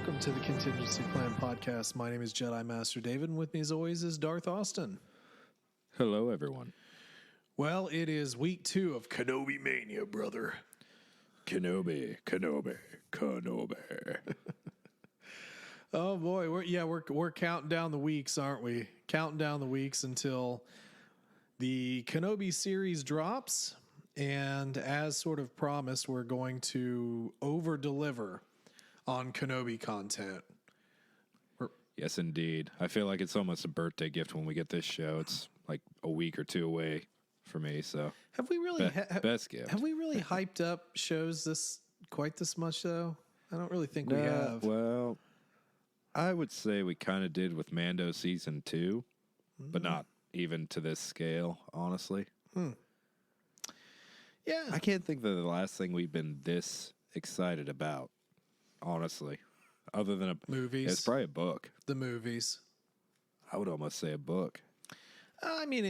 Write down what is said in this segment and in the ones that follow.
welcome to the Contingency Plan Podcast. My name is Jedi Master David, and with me as always is Darth Austin. Hello, everyone. Well, it is week 2 of Kenobi Mania, brother. Kenobi. Oh boy, we're counting down the weeks, aren't we? Counting down the weeks until the Kenobi series drops, and as sort of promised, we're going to over-deliver on Kenobi content. Yes, indeed. I feel like it's almost a birthday gift when we get this show. It's like a week or two away for me, so Have we really best gift. Have we really hyped up shows quite this much though? I don't really think we have. Well, I would say we kind of did with Mando season 2, but not even to this scale, honestly. Yeah, I can't think of the last thing we've been this excited about, honestly, other than movies. It's probably a book. The movies. I would almost say a book. I mean,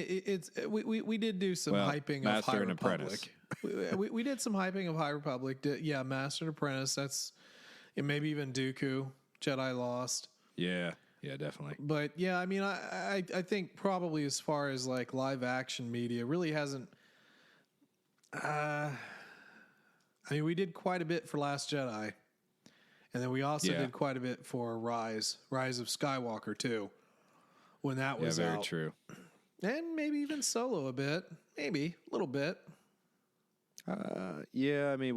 we did do some hyping Master of High and Republic. we did some hyping of High Republic. Yeah, Master and Apprentice. That's maybe even Dooku, Jedi Lost. Yeah, definitely. But yeah, I mean, I think probably as far as like live action media, really hasn't. I mean, we did quite a bit for Last Jedi, and then we also did quite a bit for Rise of Skywalker too, when that was very out. True. And maybe even Solo a bit, maybe a little bit. Yeah, I mean,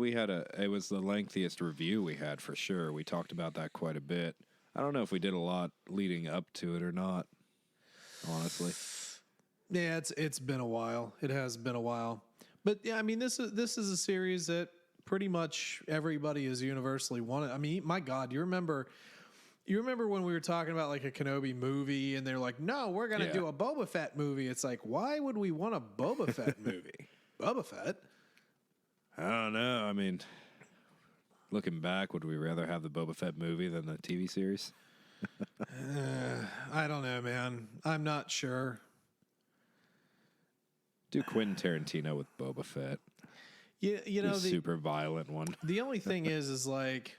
it was the lengthiest review we had for sure. We talked about that quite a bit. I don't know if we did a lot leading up to it or not, honestly. Yeah, it's been a while. It has been a while. But yeah, I mean, this is a series that pretty much everybody has universally wanted. I mean, my God, you remember when we were talking about like a Kenobi movie and they're like, no, we're going to do a Boba Fett movie. It's like, why would we want a Boba Fett movie? Boba Fett? I don't know. I mean, looking back, would we rather have the Boba Fett movie than the TV series? I don't know, man. I'm not sure. Do Quentin Tarantino with Boba Fett. Yeah, you know, the super violent one. The only thing is like,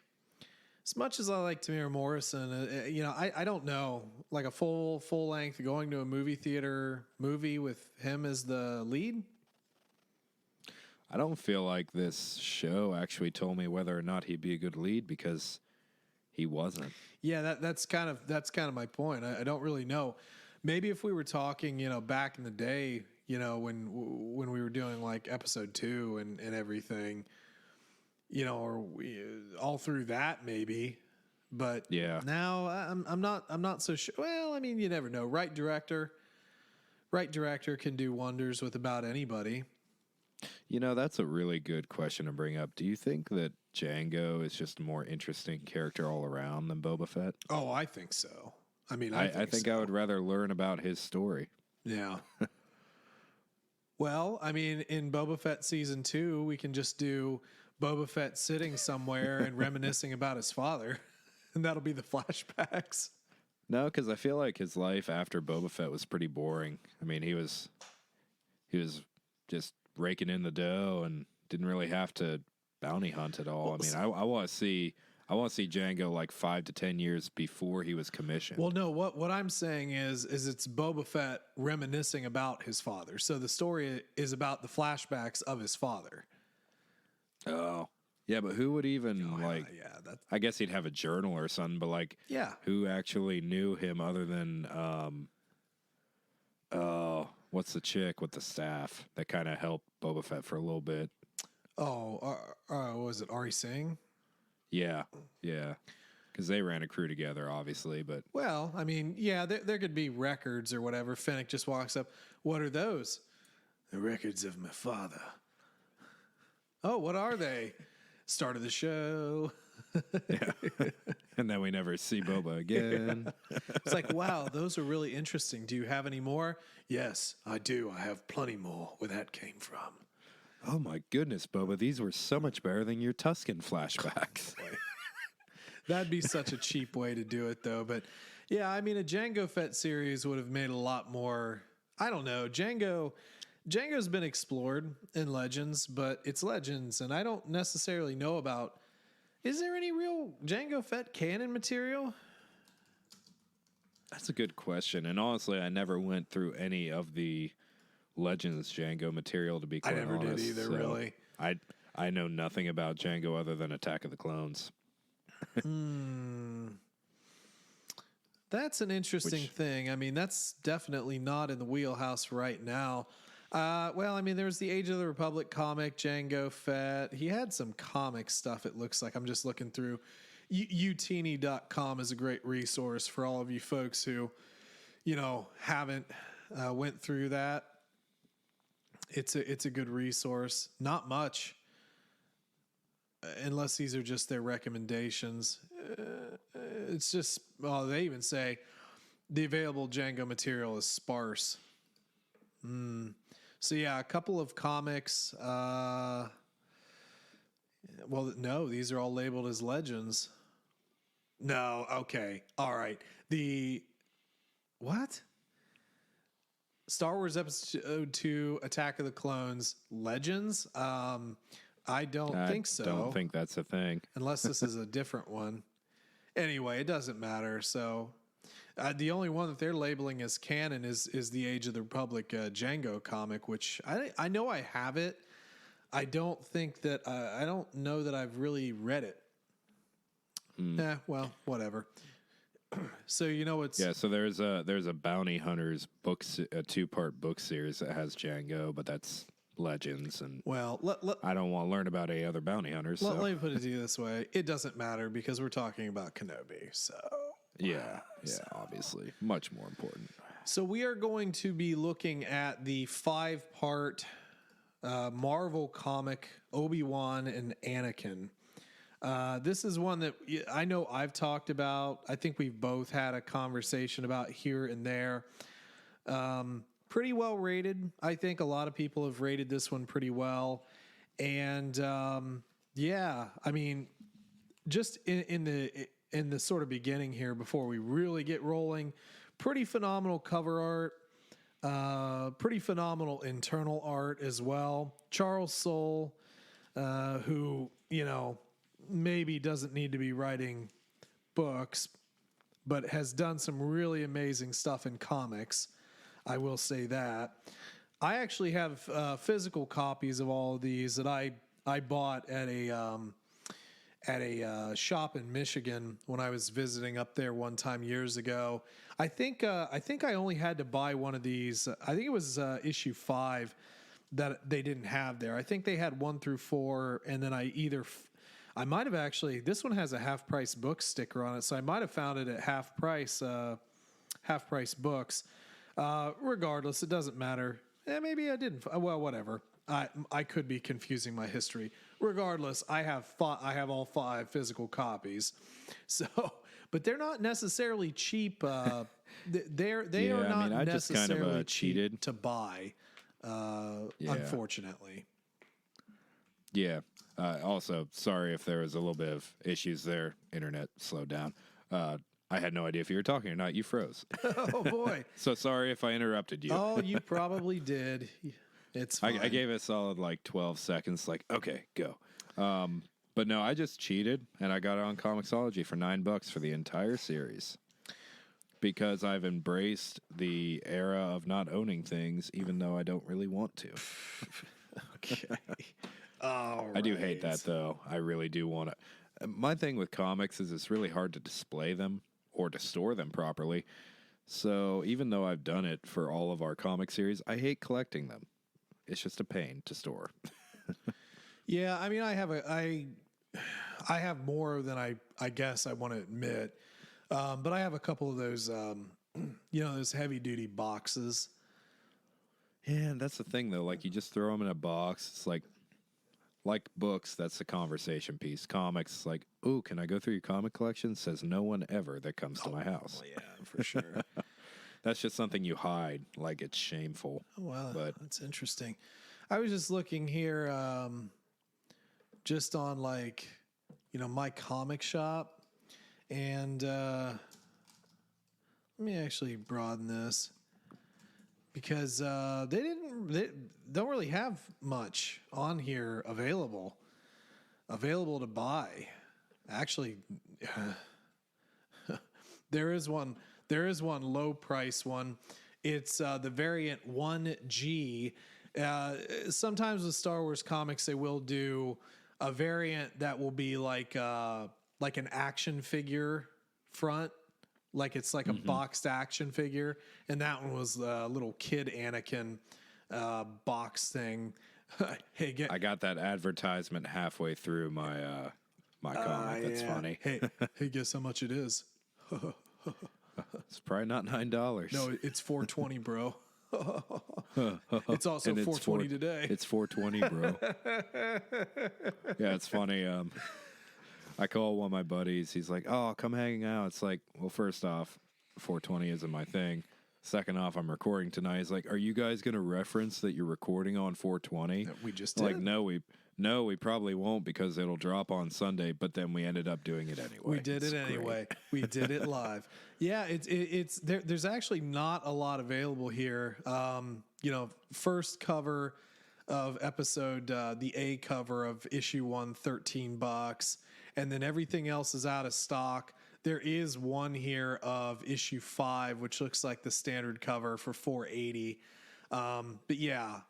as much as I like Tamir Morrison, you know, I don't know, like a full length going to a movie theater movie with him as the lead. I don't feel like this show actually told me whether or not he'd be a good lead because he wasn't. Yeah, that's kind of my point. I don't really know. Maybe if we were talking, you know, back in the day, you know, when we were doing like episode 2 and everything, you know, or all through that maybe. But yeah, now I'm not so sure. Well, I mean, you never know. Right director can do wonders with about anybody. You know, that's a really good question to bring up. Do you think that Jango is just a more interesting character all around than Boba Fett? Oh, I think so. I mean, I think I would rather learn about his story. Yeah. Well, I mean, in Boba Fett season 2, we can just do Boba Fett sitting somewhere and reminiscing about his father, and that'll be the flashbacks. No, because I feel like his life after Boba Fett was pretty boring. I mean, he was just raking in the dough and didn't really have to bounty hunt at all. I mean, I want to see Jango like 5 to 10 years before he was commissioned. Well, no, what I'm saying is it's Boba Fett reminiscing about his father. So the story is about the flashbacks of his father. Oh, yeah, but who would even I guess he'd have a journal or something, but like, who actually knew him other than, what's the chick with the staff that kind of helped Boba Fett for a little bit? Oh, was it Ari Singh? Yeah. Because they ran a crew together, obviously, but... Well, I mean, yeah, there could be records or whatever. Fennec just walks up. What are those? The records of my father. Oh, what are they? Start of the show. Yeah. And then we never see Boba again. It's like, wow, those are really interesting. Do you have any more? Yes, I do. I have plenty more where that came from. Oh my goodness, Boba, these were so much better than your Tusken flashbacks. That'd be such a cheap way to do it, though. But yeah, I mean, a Jango Fett series would have made a lot more. I don't know. Jango's been explored in Legends, but it's Legends, and I don't necessarily know about Is there any real Jango Fett canon material? That's a good question. And honestly, I never went through any of the Legends Jango material, to be quite honest. I never did either, so really. I know nothing about Jango other than Attack of the Clones. That's an interesting thing. I mean, that's definitely not in the wheelhouse right now. Well, I mean, there's the Age of the Republic comic, Jango Fett. He had some comic stuff, it looks like. I'm just looking through. Utini.com is a great resource for all of you folks who, haven't went through that. It's a good resource. Not much, unless these are just their recommendations. It's just, they even say the available Jango material is sparse. So yeah, a couple of comics. Well, no, these are all labeled as Legends. No, okay, all right. What? Star Wars Episode 2, Attack of the Clones, Legends? I don't think so. I don't think that's a thing. Unless this is a different one. Anyway, it doesn't matter. So the only one that they're labeling as canon is the Age of the Republic Jango comic, which I know I have it. I don't know that I've really read it. Well, whatever. So so there's a Bounty Hunters books, a 2-part book series that has Jango, but that's Legends, and I don't want to learn about any other bounty hunters. Let me put it to you this way: it doesn't matter because we're talking about Kenobi. So obviously, much more important. So we are going to be looking at the 5-part Marvel comic Obi Wan and Anakin. This is one that I know I've talked about. I think we've both had a conversation about here and there. Pretty well rated. I think a lot of people have rated this one pretty well. And I mean, just in the sort of beginning here before we really get rolling, pretty phenomenal cover art, pretty phenomenal internal art as well. Charles Soule, who, maybe doesn't need to be writing books, but has done some really amazing stuff in comics. I will say that. I actually have physical copies of all of these that I bought at a shop in Michigan when I was visiting up there one time years ago. I think I only had to buy one of these. I think it was issue 5 that they didn't have there. I think they had 1 through 4, and then I might have actually. This one has a half price book sticker on it, so I might have found it at half price books. Regardless, it doesn't matter. Maybe I didn't. Well, whatever. I could be confusing my history. Regardless, I have all 5 physical copies. So, but they're not necessarily cheap. They are not necessarily just kind of cheated to buy. Unfortunately. Yeah. Also, sorry if there was a little bit of issues there. Internet slowed down. I had no idea if you were talking or not. You froze. Oh, boy. So sorry if I interrupted you. Oh, you probably did. It's fine. I gave it a solid 12 seconds. Okay, go. But no, I just cheated, and I got it on Comixology for $9 for the entire series. Because I've embraced the era of not owning things, even though I don't really want to. Okay. All right. I do hate that, though. I really do want to. My thing with comics is it's really hard to display them or to store them properly. So even though I've done it for all of our comic series, I hate collecting them. It's just a pain to store. Yeah, I mean, I have more than I guess I want to admit. But I have a couple of those, those heavy duty boxes. Yeah, and that's the thing, though. You just throw them in a box. It's like books, that's the conversation piece. Comics, ooh, can I go through your comic collection? Says no one ever that comes to my house. Well, yeah, for sure. That's just something you hide, it's shameful. Oh, wow, but that's interesting. I was just looking here, just on my comic shop, and let me actually broaden this because they don't really have much on here available to buy. Actually, there is one low price one. It's the variant 1G. Sometimes with Star Wars comics, they will do a variant that will be like an action figure front, like it's like a boxed action figure, and that one was a little kid Anakin box thing. Hey, I got that advertisement halfway through my my comic. That's funny. Hey, guess how much it is? It's probably not $9. No, it's $4.20, bro. It's also $4.20 today. It's $4.20, bro. Yeah, it's funny. I call one of my buddies. He's like, "Oh, come hang out." It's like, well, first off, $4.20 isn't my thing. Second off, I'm recording tonight. He's like, "Are you guys going to reference that you're recording on $4.20?" We just did. Like, no, we probably won't because it'll drop on Sunday. But then we ended up doing it anyway. We did it anyway. We did it live. Yeah, it's there. There's actually not a lot available here. First cover of episode, the A cover of issue 1, $13, and then everything else is out of stock. There is one here of issue 5, which looks like the standard cover for $4.80. But yeah,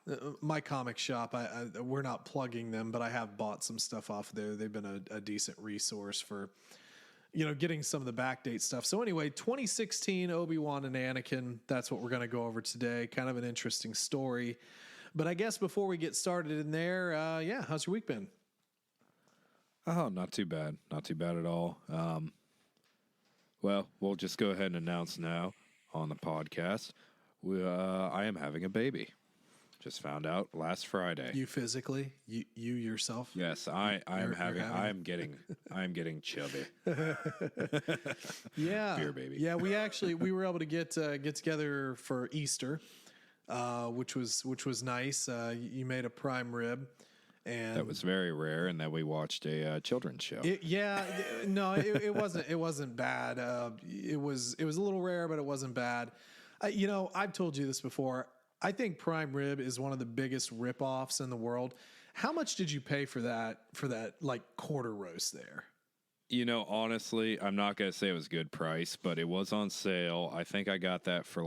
my comic shop, we're not plugging them, but I have bought some stuff off there. They've been a decent resource for, getting some of the backdate stuff. So anyway, 2016 Obi Wan and Anakin, that's what we're going to go over today. Kind of an interesting story. But I guess before we get started in there, how's your week been? Oh, not too bad. Not too bad at all. Well, we'll just go ahead and announce now on the podcast. I am having a baby. Just found out last Friday. You physically? You yourself? Yes, I am getting chubby. Yeah. Beer baby. Yeah, we were able to get together for Easter, which was nice. You made a prime rib. And that was very rare, and that we watched a children's show. It wasn't bad. It was a little rare, but it wasn't bad. I've told you this before. I think prime rib is one of the biggest ripoffs in the world. How much did you pay for that like quarter roast there? Honestly, I'm not gonna say it was a good price, but it was on sale. I think I got that for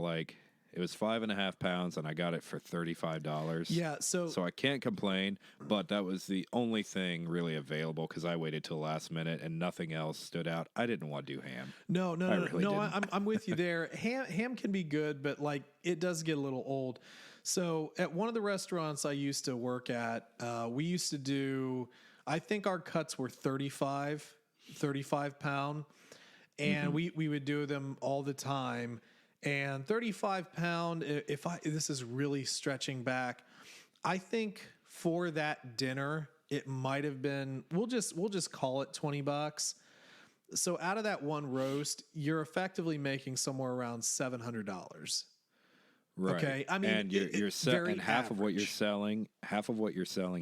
it was 5.5 pounds, and I got it for $35. Yeah, so I can't complain, but that was the only thing really available because I waited till the last minute and nothing else stood out. I didn't want to do ham. No. I'm with you there. Ham can be good, but it does get a little old. So at one of the restaurants I used to work at, we used to do. I think our cuts were 35 pound, and we would do them all the time. And 35 pound, this is really stretching back, I think for that dinner, it might have been, we'll just call it $20. So out of that one roast, you're effectively making somewhere around $700. Right. Okay. I mean, and and half of what you're selling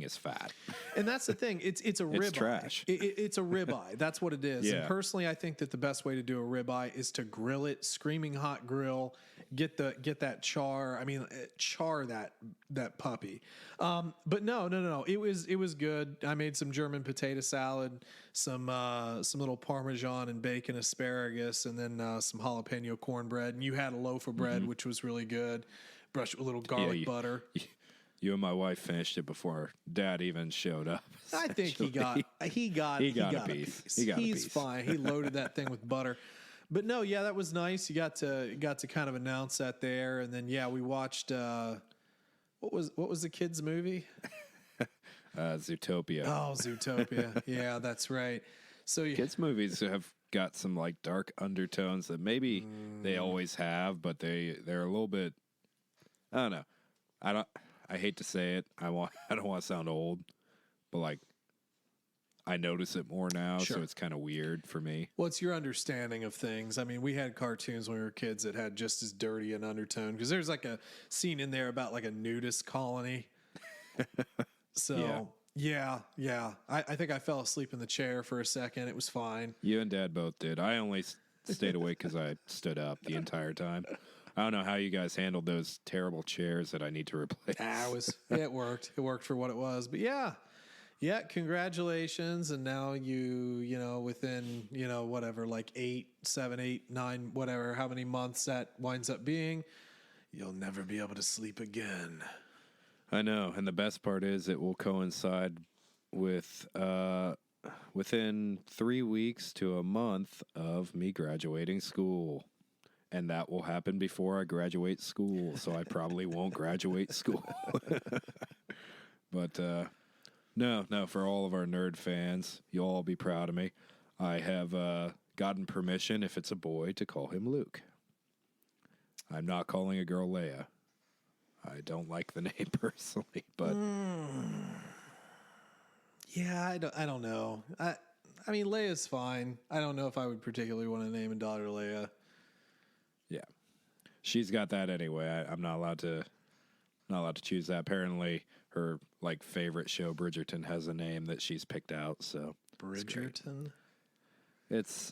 is fat. And that's the thing. It's a ribeye. It's trash. It's a ribeye. That's what it is. Yeah. And personally, I think that the best way to do a ribeye is to grill it, screaming hot grill, get that char. I mean, char that puppy. But no. It was good. I made some German potato salad, some little Parmesan and bacon asparagus, and then some jalapeno cornbread. And you had a loaf of bread, which was really good. Brushed it with a little garlic butter. You and my wife finished it before Dad even showed up. I think he got a piece. He's fine. He loaded that thing with butter. But no, yeah, that was nice. You got to kind of announce that there, and then we watched what was the kids' movie? Zootopia. Oh, Zootopia. Yeah, that's right. So kids' movies have got some dark undertones that maybe they always have, but they're a little bit. I don't know. I hate to say it. I don't want to sound old, but I notice it more now, Sure. So it's kind of weird for me. What's your understanding of things? I mean, we had cartoons when we were kids that had just as dirty an undertone because there's a scene in there about a nudist colony. So yeah. I think I fell asleep in the chair for a second. It was fine. You and Dad both did. I only stayed awake because I stood up the entire time. I don't know how you guys handled those terrible chairs that I need to replace. It worked. It worked for what it was. But yeah, Yeah, congratulations. And now within, whatever, like 8, 7, 8, 9, whatever, how many months that winds up being, you'll never be able to sleep again. I know. And the best part is it will coincide with within 3 weeks to a month of me graduating school. And that will happen before I graduate school. So I probably won't graduate school. But no, for all of our nerd fans, you'll all be proud of me. I have gotten permission, if it's a boy, to call him Luke. I'm not calling a girl Leia. I don't like the name personally, but yeah, I don't know. I mean, Leia's fine. I don't know if I would particularly want to name a daughter Leia. Yeah, she's got that anyway. I'm not allowed to choose that. Apparently, her favorite show, Bridgerton, has a name that she's picked out. So Bridgerton. It's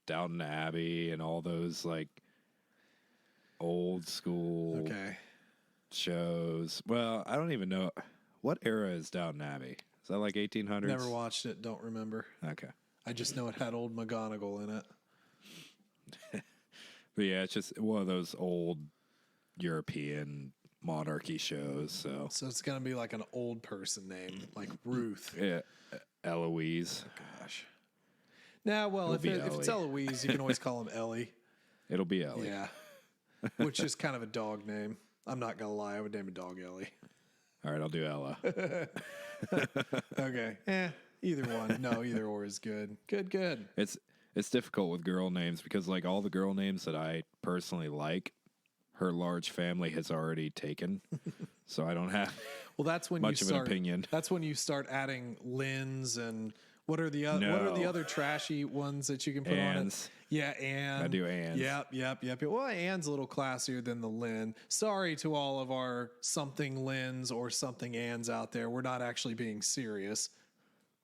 Downton Abbey and all those old school shows. Well, I don't even know what era is Downton Abbey. Is that 1800s? Never watched it. Don't remember. Okay. I just know it had old McGonagall in it. But yeah, it's just one of those old European monarchy shows. So it's gonna be like an old person name, like Ruth. Yeah, Eloise. Oh, gosh. Nah, well, if it's Eloise, you can always call him Ellie. It'll be Ellie. Yeah, which is kind of a dog name. I'm not gonna lie, I would name a dog Ellie. All right, I'll do Ella. Okay. Either one. No, either or is good. Good. It's difficult with girl names because all the girl names that I personally like, her large family has already taken, so I don't have that's when much of an opinion. That's when you start adding Lynn's and what are the other trashy ones that you can put Ann's. on it? Yeah, Ann. I do Ann's. Yep. Well, Ann's a little classier than the Lynn. Sorry to all of our something Lynn's or something Ann's out there. We're not actually being serious.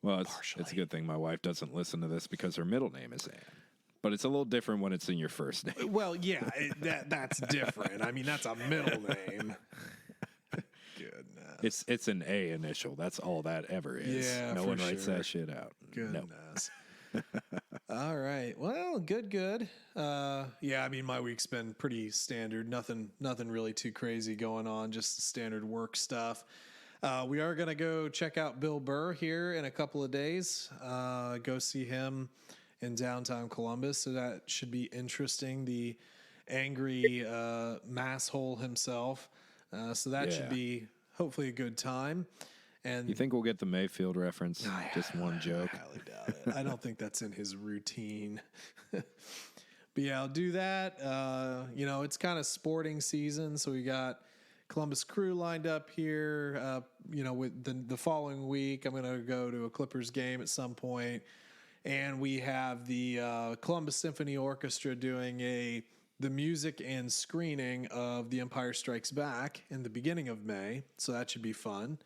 Well, it's a good thing my wife doesn't listen to this because her middle name is Ann. But it's a little different when it's in your first name. Well, yeah, that's different. I mean, that's a middle name. Goodness. It's an A initial. That's all that ever is. Yeah, no one writes that shit out. Goodness. Nope. All right. Well, good. Yeah, I mean, my week's been pretty standard. Nothing really too crazy going on. Just standard work stuff. We are going to go check out Bill Burr here in a couple of days. Go see him in downtown Columbus. So that should be interesting. The angry masshole himself. So that should be hopefully a good time. And you think we'll get the Mayfield reference? Just one joke. I highly doubt it. I don't think that's in his routine. But yeah, I'll do that. It's kind of sporting season, so we got Columbus Crew lined up here. With the following week, I'm going to go to a Clippers game at some point. And we have the Columbus Symphony Orchestra doing the music and screening of The Empire Strikes Back in the beginning of May. So that should be fun.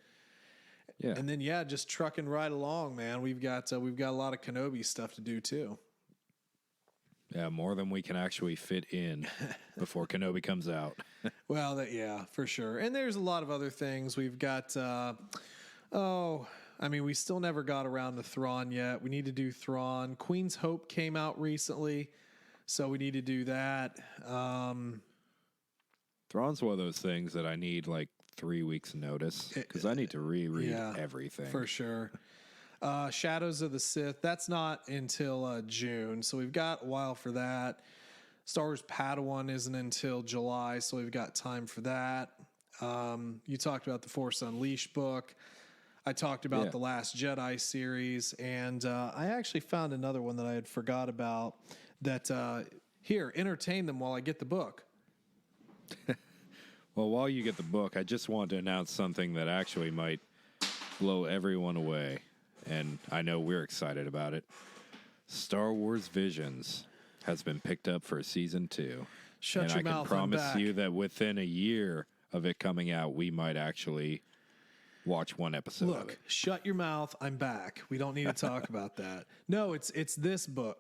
Yeah. And then, just trucking right along, man. We've got a lot of Kenobi stuff to do, too. Yeah, more than we can actually fit in before Kenobi comes out. Well, for sure. And there's a lot of other things. We've got, we still never got around to Thrawn yet. We need to do Thrawn. Queen's Hope came out recently, so we need to do that. Thrawn's one of those things that I need 3 weeks notice because I need to reread everything. For sure. Shadows of the Sith, that's not until June, so we've got a while for that. Star Wars Padawan isn't until July, so we've got time for that. You talked about the Force Unleashed book. I talked about the Last Jedi series, and I actually found another one that I had forgot about that, here, entertain them while I get the book. Well, while you get the book, I just want to announce something that actually might blow everyone away, and I know we're excited about it. Star Wars Visions has been picked up for season 2. Shut and your I mouth, can promise I'm back. you that within a year of it coming out, we might actually watch one episode of Look, it. shut your mouth, I'm back. We don't need to talk about that. No, it's this book.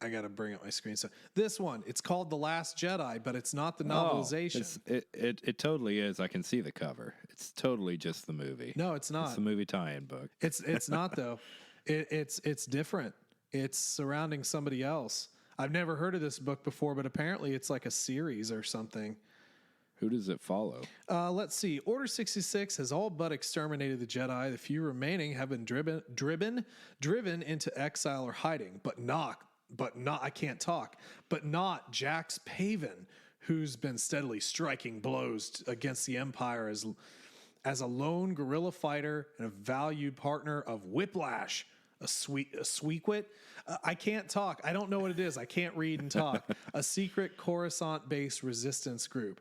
I got to bring up my screen. So this one, it's called The Last Jedi, but it's not the novelization. It totally is. I can see the cover. It's totally just the movie. No, it's not. It's the movie tie-in book. It's not though. It's different. It's surrounding somebody else. I've never heard of this book before, but apparently it's like a series or something. Who does it follow? Let's see. Order 66 has all but exterminated the Jedi. The few remaining have been driven into exile or hiding, but not. I can't talk. But not Jax Paven, who's been steadily striking blows against the Empire as a lone guerrilla fighter and a valued partner of Whiplash, a Sweequit. I can't talk. I don't know what it is. I can't read and talk. A secret Coruscant-based resistance group.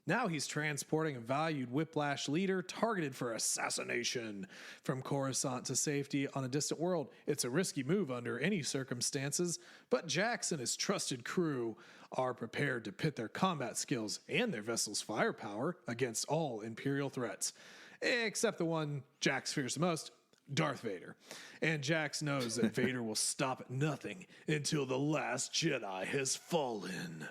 Now he's transporting a valued Whiplash leader targeted for assassination from Coruscant to safety on a distant world. It's a risky move under any circumstances, but Jax and his trusted crew are prepared to pit their combat skills and their vessel's firepower against all Imperial threats, except the one Jax fears the most, Darth Vader. And Jax knows that Vader will stop at nothing until the last Jedi has fallen.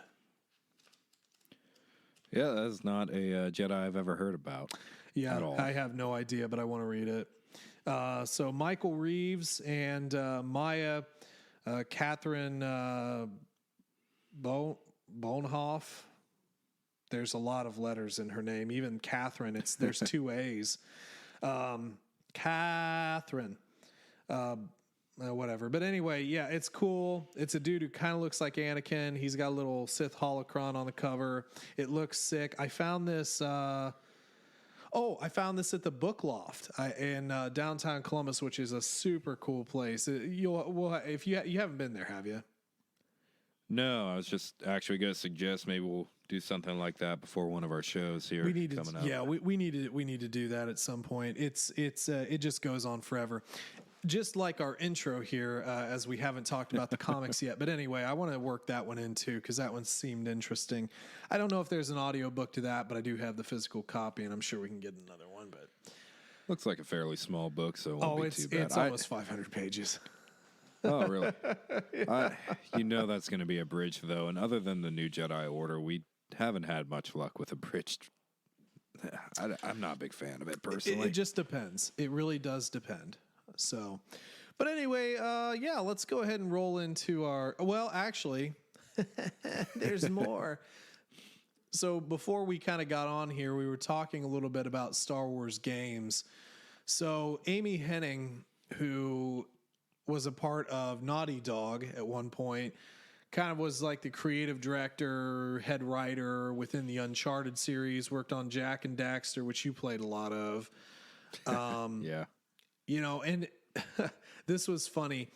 Yeah, that's not a Jedi I've ever heard about. Yeah, at all. I have no idea, but I want to read it. So Michael Reeves and Maya Catherine Bonhoff. There's a lot of letters in her name. Even Catherine, there's 2 A's. Catherine. Whatever. But anyway, yeah, it's cool. It's a dude who kind of looks like Anakin. He's got a little Sith holocron on the cover. It looks sick. I found this. I found this at the Book Loft in downtown Columbus, which is a super cool place. If you haven't been there, have you? No, I was just actually going to suggest maybe we'll do something like that before one of our shows here coming up. Yeah, we need to do that at some point. It just goes on forever. Just like our intro here, as we haven't talked about the comics yet. But anyway, I want to work that one in too, because that one seemed interesting. I don't know if there's an audio book to that, but I do have the physical copy, and I'm sure we can get another one. But looks like a fairly small book, so it won't be too bad. It's almost 500 pages. Oh, really? That's going to be abridged, though. And other than the New Jedi Order, we haven't had much luck with abridged. I'm not a big fan of it, personally. It just depends. It really does depend. So, but anyway, let's go ahead and roll into our, well, actually, there's more. So before we kind of got on here, we were talking a little bit about Star Wars games. So Amy Hennig, who was a part of Naughty Dog at one point, kind of was like the creative director, head writer within the Uncharted series, worked on Jak and Daxter, which you played a lot of. Yeah. And this was funny.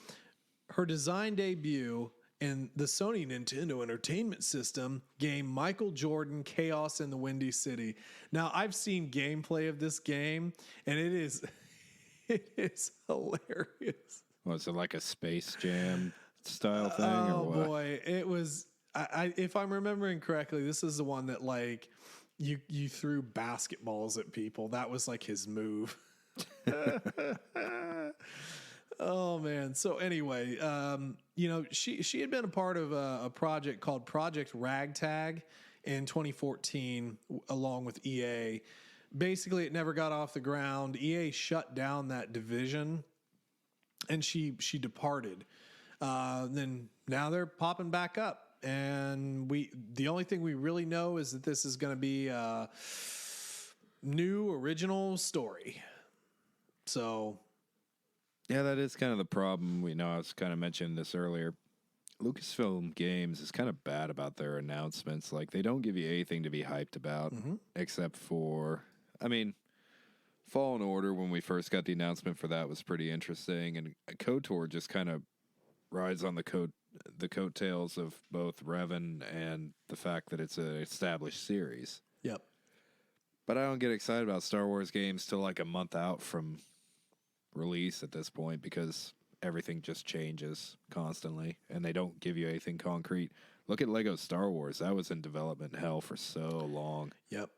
Her design debut in the Sony Nintendo Entertainment System game Michael Jordan Chaos in the Windy City. Now, I've seen gameplay of this game, and it is hilarious. Was it like a Space Jam style thing or what? Oh, boy. It was, if I'm remembering correctly, this is the one that, like, you threw basketballs at people. That was, like, his move. Oh man. So anyway, she had been a part of a project called Project Ragtag in 2014 along with EA. Basically, it never got off the ground. EA shut down that division and she departed. Then now they're popping back up, and the only thing we really know is that this is going to be a new original story. So, yeah, that is kind of the problem. I was kind of mentioning this earlier. Lucasfilm Games is kind of bad about their announcements. Like, they don't give you anything to be hyped about, except for, Fallen Order, when we first got the announcement for that, was pretty interesting. And KOTOR just kind of rides on the coattails of both Revan and the fact that it's an established series. Yep. But I don't get excited about Star Wars games till like a month out from release at this point, because everything just changes constantly and they don't give you anything concrete. Look at Lego Star Wars. That was in development hell for so long. Yep.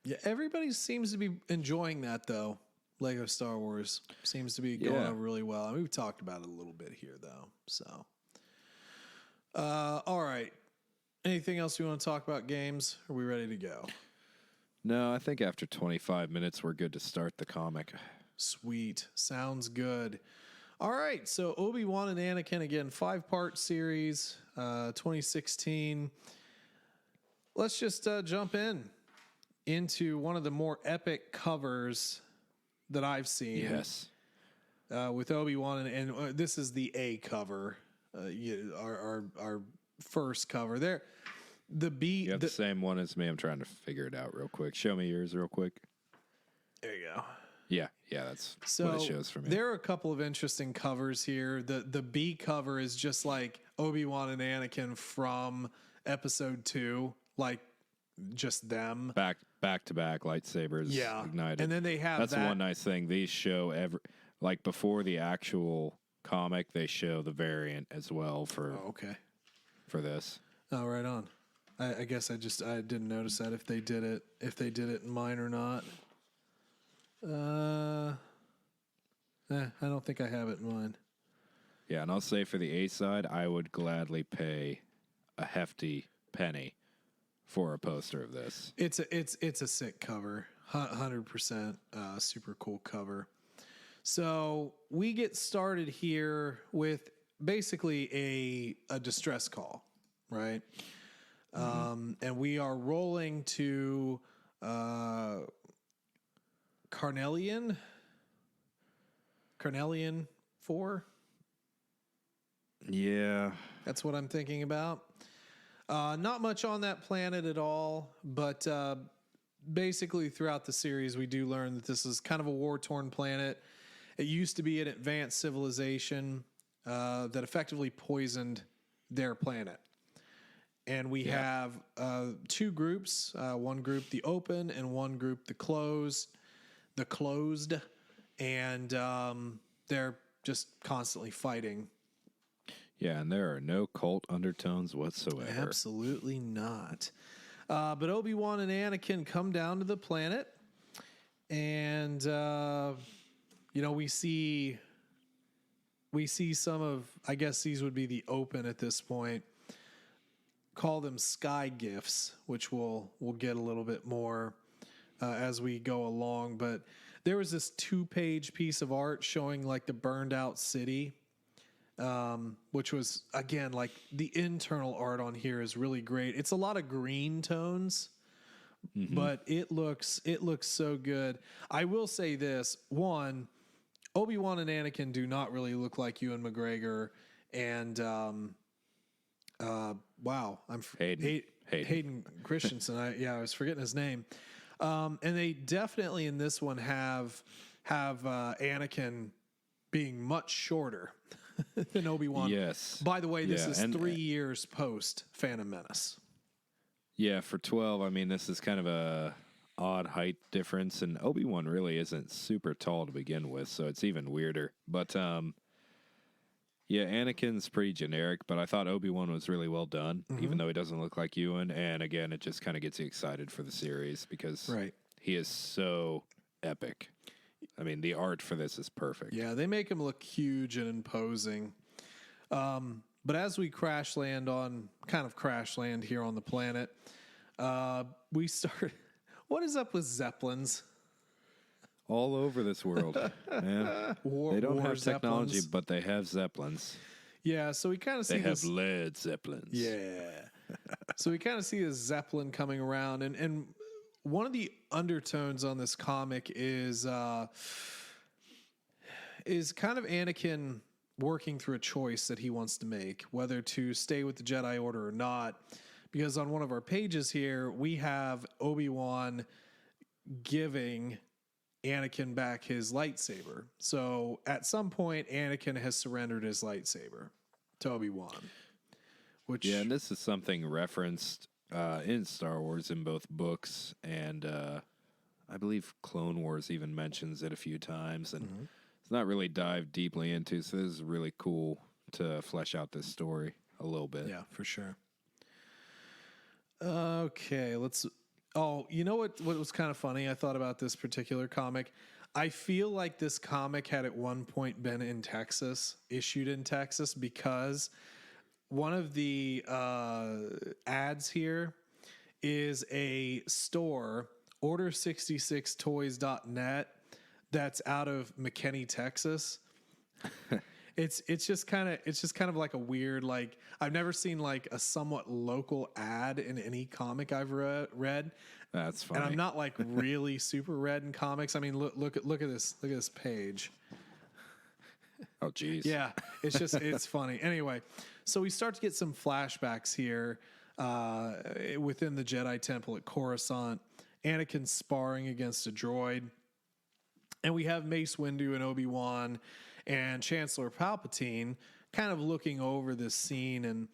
Yeah, everybody seems to be enjoying that, though. Lego Star Wars seems to be going over really well. We've talked about it a little bit here, though. So, All right. Anything else you want to talk about games? Are we ready to go? No, I think after 25 minutes, we're good to start the comic. Sweet. Sounds good. All right. So Obi Wan and Anakin, again, 5-part series, 2016. Let's just jump into one of the more epic covers that I've seen. Yes. With Obi Wan, and this is the A cover, our first cover. There, the B. You have the same one as me. I'm trying to figure it out real quick. Show me yours real quick. There you go. Yeah, that's what it shows for me. There are a couple of interesting covers here. The B cover is just like Obi Wan and Anakin from Episode 2, like just them back to back lightsabers ignited. And then they have that's the one nice thing. These show like before the actual comic, they show the variant as well for this. Oh, right on. I guess I didn't notice that if they did it in mine or not. I don't think I have it in mine. Yeah, and I'll say for the A side, I would gladly pay a hefty penny for a poster of this. It's a sick cover, 100%, super cool cover. So we get started here with basically a distress call, right? And we are rolling to Carnelian 4. Yeah. That's what I'm thinking about. Not much on that planet at all, but basically throughout the series, we do learn that this is kind of a war-torn planet. It used to be an advanced civilization that effectively poisoned their planet. And we have two groups, one group the open and one group the closed, and they're just constantly fighting. Yeah, and there are no cult undertones whatsoever. Absolutely not. But Obi-Wan and Anakin come down to the planet, and we see some of, I guess these would be the open at this point. Call them sky gifts, which we'll get a little bit more as we go along. But there was this 2-page piece of art showing like the burned out city, which was, again, like the internal art on here is really great. It's a lot of green tones, but it looks so good. I will say this: one, Obi-Wan and Anakin do not really look like Ewan McGregor and Hayden Christensen. I was forgetting his name. And they definitely in this one have Anakin being much shorter than Obi-Wan. Yes. By the way, this is 3 years post Phantom Menace. Yeah, for 12, I mean, this is kind of a odd height difference, and Obi-Wan really isn't super tall to begin with, so it's even weirder. But yeah, Anakin's pretty generic, but I thought Obi-Wan was really well done, even though he doesn't look like Ewan. And again, it just kind of gets you excited for the series because he is so epic. I mean, the art for this is perfect. Yeah, they make him look huge and imposing. But as we crash land here on the planet, we start. What is up with Zeppelins? All over this world, man. They don't have technology, Zeppelins. but they have Zeppelins. Yeah, so we kind of see they have lead Zeppelins. Yeah. So we kind of see a Zeppelin coming around, and one of the undertones on this comic is kind of Anakin working through a choice that he wants to make, whether to stay with the Jedi Order or not. Because on one of our pages here, we have Obi-Wan giving Anakin back his lightsaber. So at some point, Anakin has surrendered his lightsaber to Obi-Wan. And this is something referenced in Star Wars in both books and I believe Clone Wars even mentions it a few times, and it's not really dived deeply into. So this is really cool to flesh out this story a little bit. Yeah, for sure. Okay, let's. Oh, you know what was kind of funny? I thought about this particular comic. I feel like this comic had at one point been in Texas, issued in Texas, because one of the ads here is a store, order66toys.net, that's out of McKinney, Texas. It's just kind of like a weird, like, I've never seen like a somewhat local ad in any comic I've read. That's funny. And I'm not like really super read in comics. I mean, look at this page. Oh, geez. Yeah, it's funny. Anyway, so we start to get some flashbacks here within the Jedi Temple at Coruscant. Anakin sparring against a droid, and we have Mace Windu and Obi Wan and Chancellor Palpatine kind of looking over this scene. And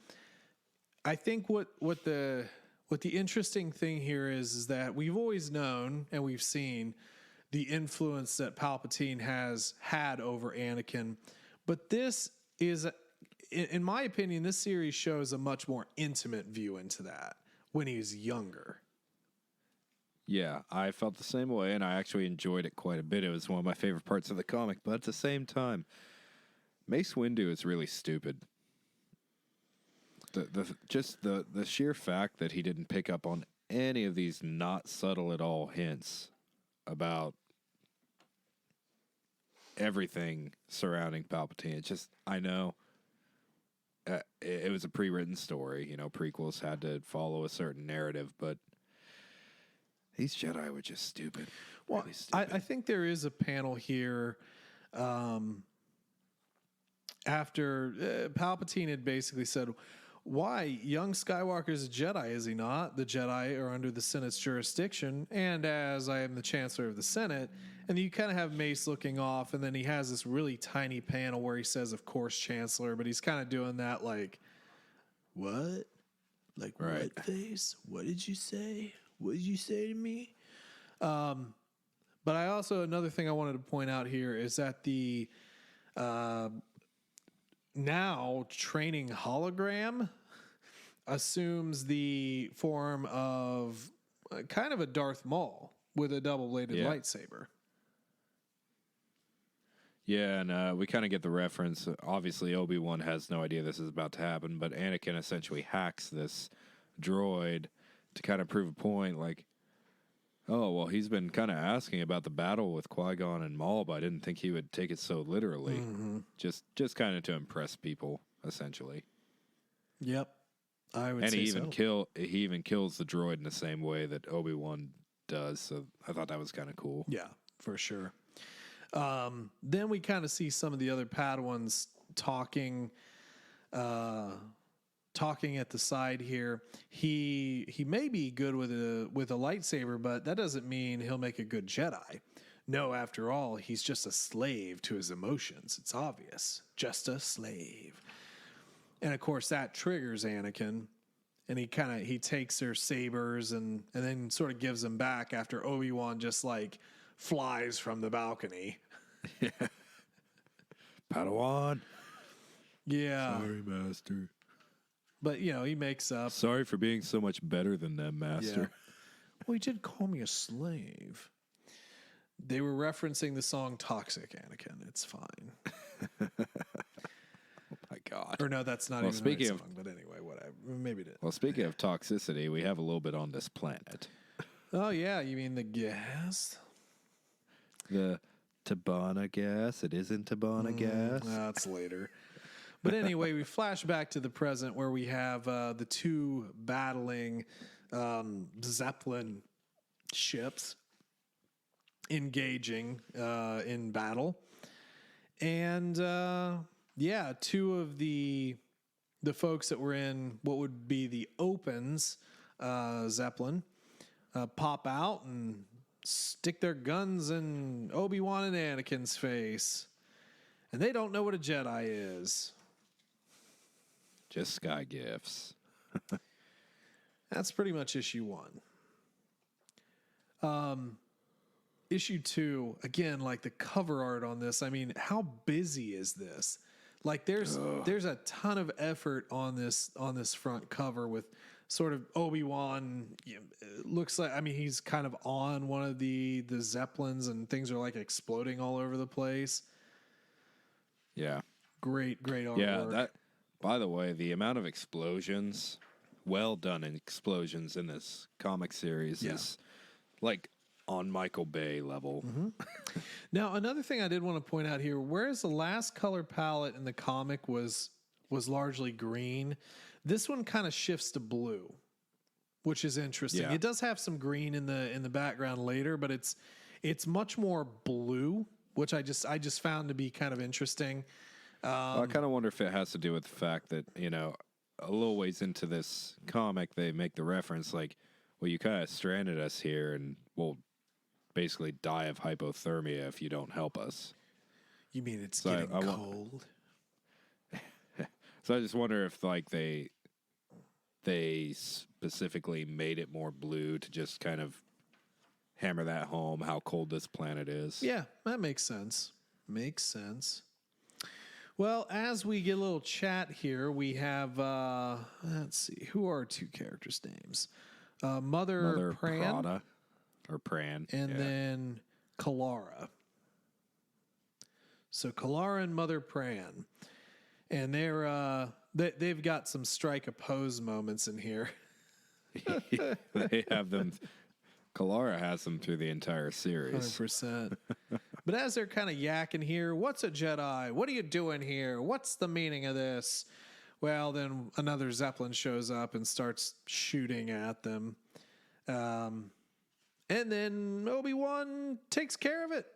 I think what the interesting thing here is that we've always known and we've seen the influence that Palpatine has had over Anakin. But this is, in my opinion, this series shows a much more intimate view into that when he's younger. Yeah, I felt the same way, and I actually enjoyed it quite a bit. It was one of my favorite parts of the comic, but at the same time, Mace Windu is really stupid. The sheer fact that he didn't pick up on any of these not subtle at all hints about everything surrounding Palpatine. It's just, I know it was a pre-written story. You know, prequels had to follow a certain narrative, but these Jedi were just stupid. Well, really stupid. I think there is a panel here after Palpatine had basically said, why? Young Skywalker's a Jedi, is he not? The Jedi are under the Senate's jurisdiction, and as I am the Chancellor of the Senate. And you kind of have Mace looking off, and then he has this really tiny panel where he says, of course, Chancellor, but he's kind of doing that like, what? Like, right. What face? What did you say? What did you say to me? But I also, another thing I wanted to point out here is that the now training hologram assumes the form of kind of a Darth Maul with a double-bladed lightsaber. Yeah, and we kind of get the reference. Obviously, Obi-Wan has no idea this is about to happen, but Anakin essentially hacks this droid to kind of prove a point, like, oh, well, he's been kind of asking about the battle with Qui-Gon and Maul, but I didn't think he would take it so literally. Mm-hmm. Just kind of to impress people, essentially. Yep, I would say so. And he even kills the droid in the same way that Obi-Wan does, so I thought that was kind of cool. Yeah, for sure. Then we kind of see some of the other Padawans talking at the side here. He may be good with a lightsaber, but that doesn't mean he'll make a good Jedi. No, after all, he's just a slave to his emotions. It's obvious. Just a slave. And of course that triggers Anakin, and he takes their sabers and then sort of gives them back after Obi-Wan just like flies from the balcony. Yeah. Padawan. Yeah. Sorry, Master. But, you know, he makes up. Sorry for being so much better than them, Master. Yeah. Well, he did call me a slave. They were referencing the song Toxic, Anakin. It's fine. Oh, my God. Or no, that's not even the right song. But anyway, whatever. Maybe it is. Well, speaking of toxicity, we have a little bit on this planet. Oh, yeah. You mean the gas? The Tabana gas. It isn't Tabana gas. That's later. But anyway, we flash back to the present where we have the two battling Zeppelin ships engaging in battle. And two of the folks that were in what would be the Opens Zeppelin pop out and stick their guns in Obi-Wan and Anakin's face. And they don't know what a Jedi is. Just sky gifts. That's pretty much issue 1. Issue 2, again, like the cover art on this. I mean, how busy is this? Like there's a ton of effort on this front cover with sort of Obi-Wan. Looks like, I mean, he's kind of on one of the Zeppelins and things are like exploding all over the place. Yeah. Great artwork. Yeah, By the way, the amount of explosions, well done explosions in this comic series is like on Michael Bay level. Now, another thing I did want to point out here, whereas the last color palette in the comic was largely green, this one kind of shifts to blue, which is interesting. Yeah. It does have some green in the background later, but it's much more blue, which I just found to be kind of interesting. I kind of wonder if it has to do with the fact that, a little ways into this comic, they make the reference like, well, you kind of stranded us here and we'll basically die of hypothermia if you don't help us. You mean it's getting cold? So I just wonder if like they specifically made it more blue to just kind of hammer that home, how cold this planet is. Yeah, that makes sense. Makes sense. Well, as we get a little chat here, we have, let's see, who are our two characters' names? Mother Pran. Prada, or Pran. And then Kalara. So Kalara and Mother Pran. And they've got some strike a pose moments in here. They have them. Kalara has them through the entire series. 100%. But as they're kind of yakking here, what's a Jedi? What are you doing here? What's the meaning of this? Well, then another Zeppelin shows up and starts shooting at them. And then Obi Wan takes care of it.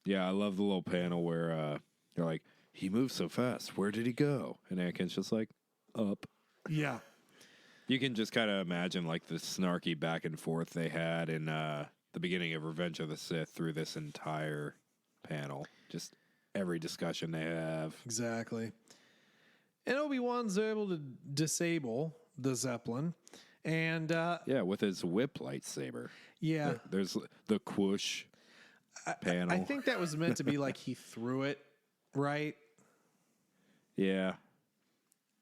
Yeah, I love the little panel where they're like, he moves so fast. Where did he go? And Anakin's just like, up. Yeah. You can just kind of imagine like the snarky back and forth they had in the beginning of Revenge of the Sith through this entire panel. Just every discussion they have. Exactly. And Obi-Wan's able to disable the Zeppelin. And with his whip lightsaber. Yeah. There's the Kwoosh panel. I think that was meant to be like he threw it, right? Yeah.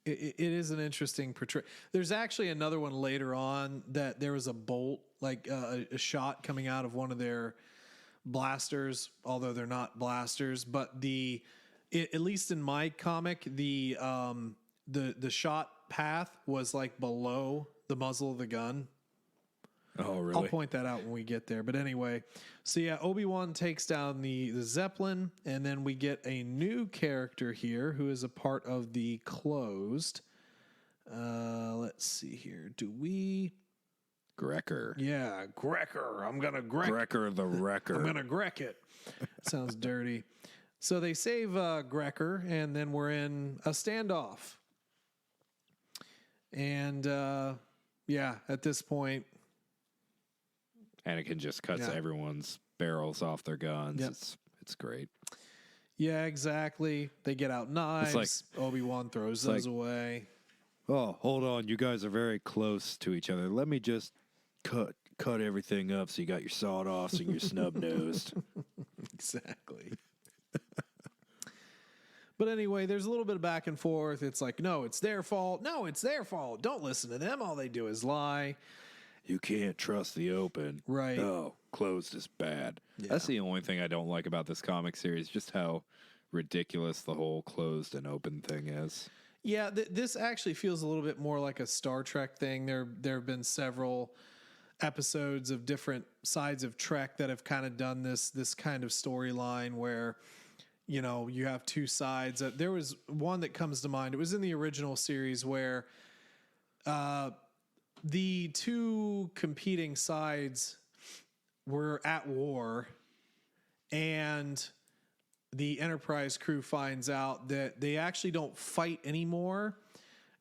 It is an interesting portrayal. There's actually another one later on that there was a bolt, like a shot coming out of one of their blasters, although they're not blasters. But at least in my comic, the shot path was like below the muzzle of the gun. Oh, really? I'll point that out when we get there. But anyway, so yeah, Obi-Wan takes down the Zeppelin, and then we get a new character here who is a part of the Closed. Let's see here. Do we... Grecker. Yeah, Grecker. I'm going to Grecker the Wrecker. I'm going to Grek it. Sounds dirty. So they save Grecker, and then we're in a standoff. And, at this point... Anakin just cuts everyone's barrels off their guns. Yep. It's great. Yeah, exactly. They get out knives. Obi-Wan throws those away. Oh, hold on. You guys are very close to each other. Let me just cut everything up so you got your sawed-offs and your snub-nosed. Exactly. But anyway, there's a little bit of back and forth. It's like, no, it's their fault. No, it's their fault. Don't listen to them. All they do is lie. You can't trust the open. Right. No, closed is bad. Yeah. That's the only thing I don't like about this comic series, just how ridiculous the whole closed and open thing is. Yeah, this actually feels a little bit more like a Star Trek thing. There have been several episodes of different sides of Trek that have kind of done this kind of storyline where, you have two sides. There was one that comes to mind. It was in the original series where the two competing sides were at war, and the Enterprise crew finds out that they actually don't fight anymore.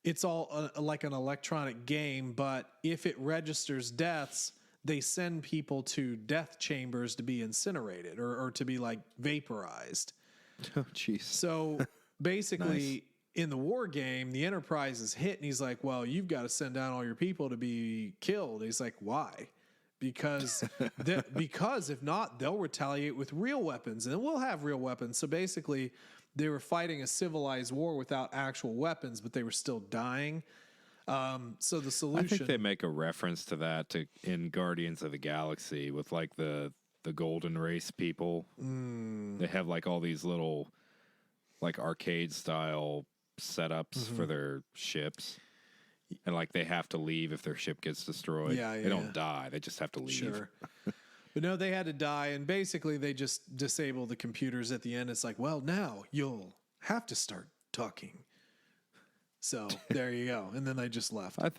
It's all like an electronic game, but if it registers deaths, they send people to death chambers to be incinerated or to be like vaporized. Oh, jeez. So basically... Nice. In the war game, the Enterprise is hit, and he's like, well, you've got to send down all your people to be killed. He's like, why? Because if not, they'll retaliate with real weapons, and we'll have real weapons. So basically, they were fighting a civilized war without actual weapons, but they were still dying. So the solution... I think they make a reference to that in Guardians of the Galaxy with like the Golden Race people. They have like all these little like arcade-style setups for their ships. And like they have to leave if their ship gets destroyed. Yeah, They don't die. They just have to leave. Sure. But no, they had to die, and basically they just disable the computers at the end. It's like, well, now you'll have to start talking. So there you go. And then they just left. I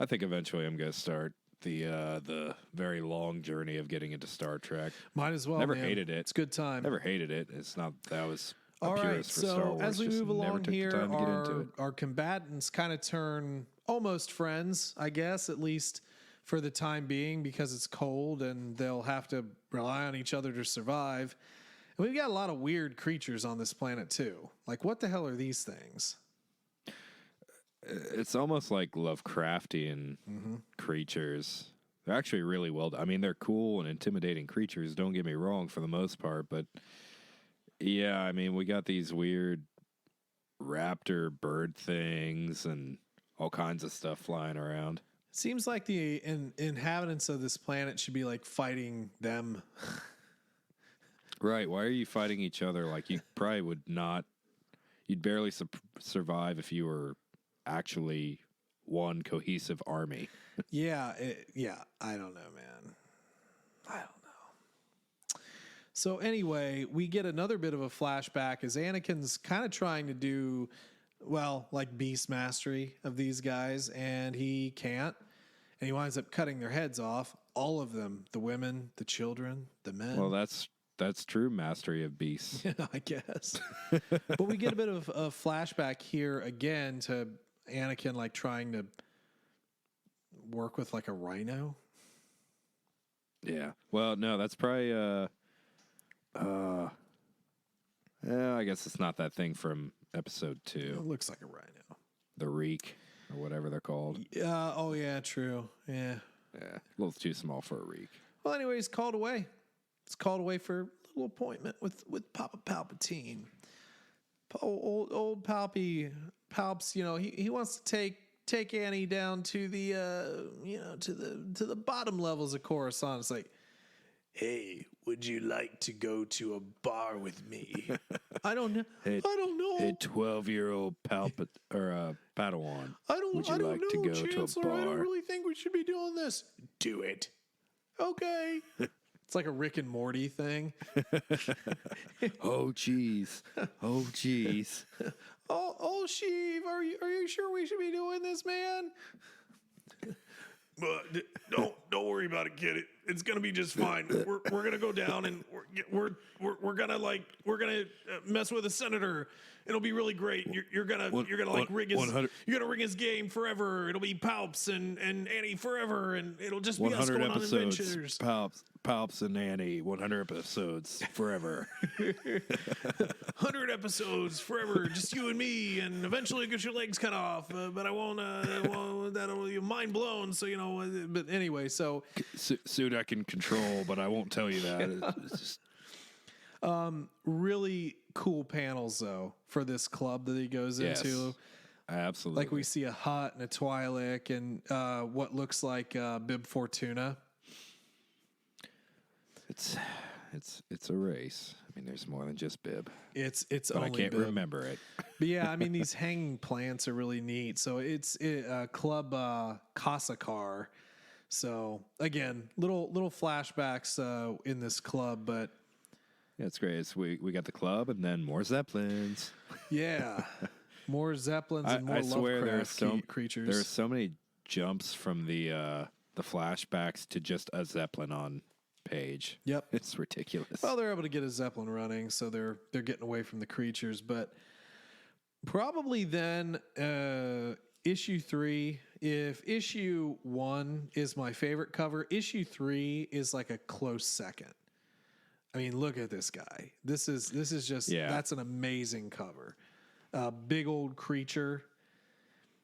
think eventually I'm going to start the very long journey of getting into Star Trek. Might as well. Never man. hated it. It's a good time. Never hated it. It's not that I was a All right. purist for Star So Wars. as we just move never along took the here, time to get into it. our combatants kind of turn almost friends, I guess, at least for the time being, because it's cold and they'll have to rely on each other to survive. And we've got a lot of weird creatures on this planet too. Like, what the hell are these things? It's almost like Lovecraftian creatures. They're actually really well done. I mean, they're cool and intimidating creatures, don't get me wrong, for the most part. But, yeah, I mean, we got these weird raptor bird things and all kinds of stuff flying around. Seems like the inhabitants of this planet should be, like, fighting them. Right. Why are you fighting each other? Like, you probably would not... You'd barely survive if you were actually one cohesive army. Yeah, I don't know, man. I don't know. So anyway, we get another bit of a flashback as Anakin's kind of trying to do, well, like beast mastery of these guys, and he can't. And he winds up cutting their heads off, all of them, the women, the children, the men. Well, that's true mastery of beasts. Yeah, I guess. But we get a bit of a flashback here again to Anakin like trying to work with like a rhino. Yeah. Well, no, that's probably I guess it's not that thing from episode 2. It looks like a rhino. The Reek or whatever they're called. Oh yeah, true. Yeah. Yeah. A little too small for a Reek. Well, anyway, he's called away. It's called away for a little appointment with Papa Palpatine. Old Palps, you know, he wants to take Annie down to the to the bottom levels of Coruscant. It's like, hey, would you like to go to a bar with me? I don't know. Hey, I don't know. Hey, 12-year-old Padawan. Would you like to go Chancellor, to a bar? I don't really think we should be doing this. Do it. Okay. It's like a Rick and Morty thing. Oh, jeez. Oh, jeez. Oh, Sheev, are you sure we should be doing this, man? But don't worry about it, kid. It's gonna be just fine. We're gonna go down and we're gonna mess with a senator. It'll be really great. You're gonna rig his game forever. It'll be Palps and Annie forever, and it'll just be us going on adventures. Palps and Annie, 100 episodes forever. 100 episodes forever, just you and me, and eventually I'll get your legs cut off, but I won't, that'll be mind blown, so, you know, but anyway, so. Suit I can control, but I won't tell you that. It's just... Really cool panels, though, for this club that he goes into. Absolutely. Like we see a Hutt and a Twi'lek and what looks like Bib Fortuna. It's a race. I mean, there's more than just Bib. It's but only I can't Bib. remember it. But yeah, I mean, these hanging plants are really neat. So it's Club Kasakar. So again, little flashbacks in this club, but yeah, it's great. We got the club and then more Zeppelins. Yeah, more Zeppelins and more I swear Lovecraft creatures. There are so many jumps from the flashbacks to just a Zeppelin on page. Yep, it's ridiculous. Well, they're able to get a Zeppelin running, so they're getting away from the creatures. But probably then issue 3. If issue 1 is my favorite cover, issue 3 is like a close second. I mean, look at this guy. This is just that's an amazing cover. Big old creature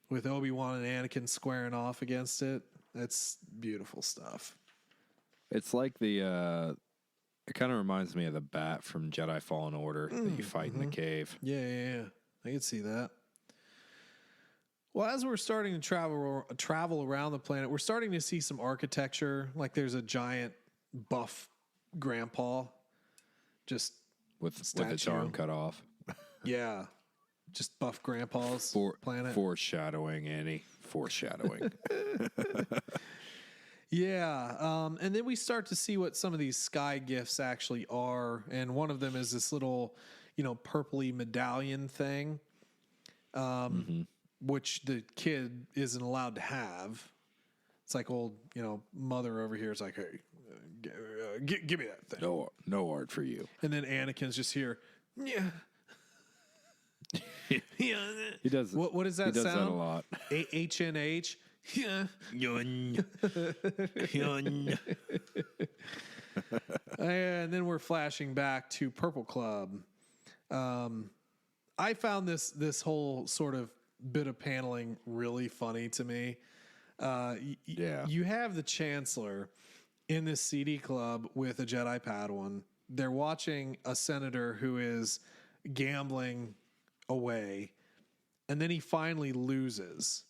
with Obi Wan and Anakin squaring off against it. That's beautiful stuff. It's like it kind of reminds me of the bat from Jedi Fallen Order that you fight in the cave. Yeah. I can see that. Well, as we're starting to travel around the planet, we're starting to see some architecture. Like there's a giant buff grandpa, just with its arm cut off. Yeah, just buff grandpa's planet. Foreshadowing, Annie. Foreshadowing. Yeah. And then we start to see what some of these sky gifts actually are. And one of them is this little, purpley medallion thing, which the kid isn't allowed to have. It's like old, mother over here is like, hey, give me that thing. No art for you. And then Anakin's just here. Yeah. He does. What does that he does sound? That a lot. HNH. Yeah. And then we're flashing back to Purple Club. I found this whole sort of bit of paneling really funny to me. You have the Chancellor in this CD club with a Jedi Padawan. They're watching a senator who is gambling away, and then he finally loses.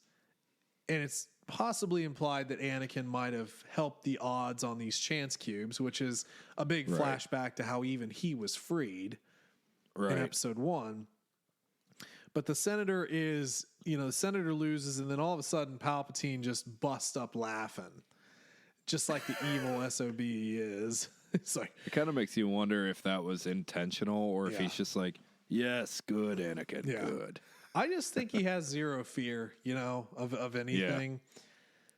And it's possibly implied that Anakin might have helped the odds on these chance cubes, which is a big flashback to how even he was freed in episode 1. But the senator is, the senator loses, and then all of a sudden Palpatine just busts up laughing, just like the evil SOB he is. It's like, it kind of makes you wonder if that was intentional or if he's just like, yes, good, Anakin, good. I just think he has zero fear, of anything.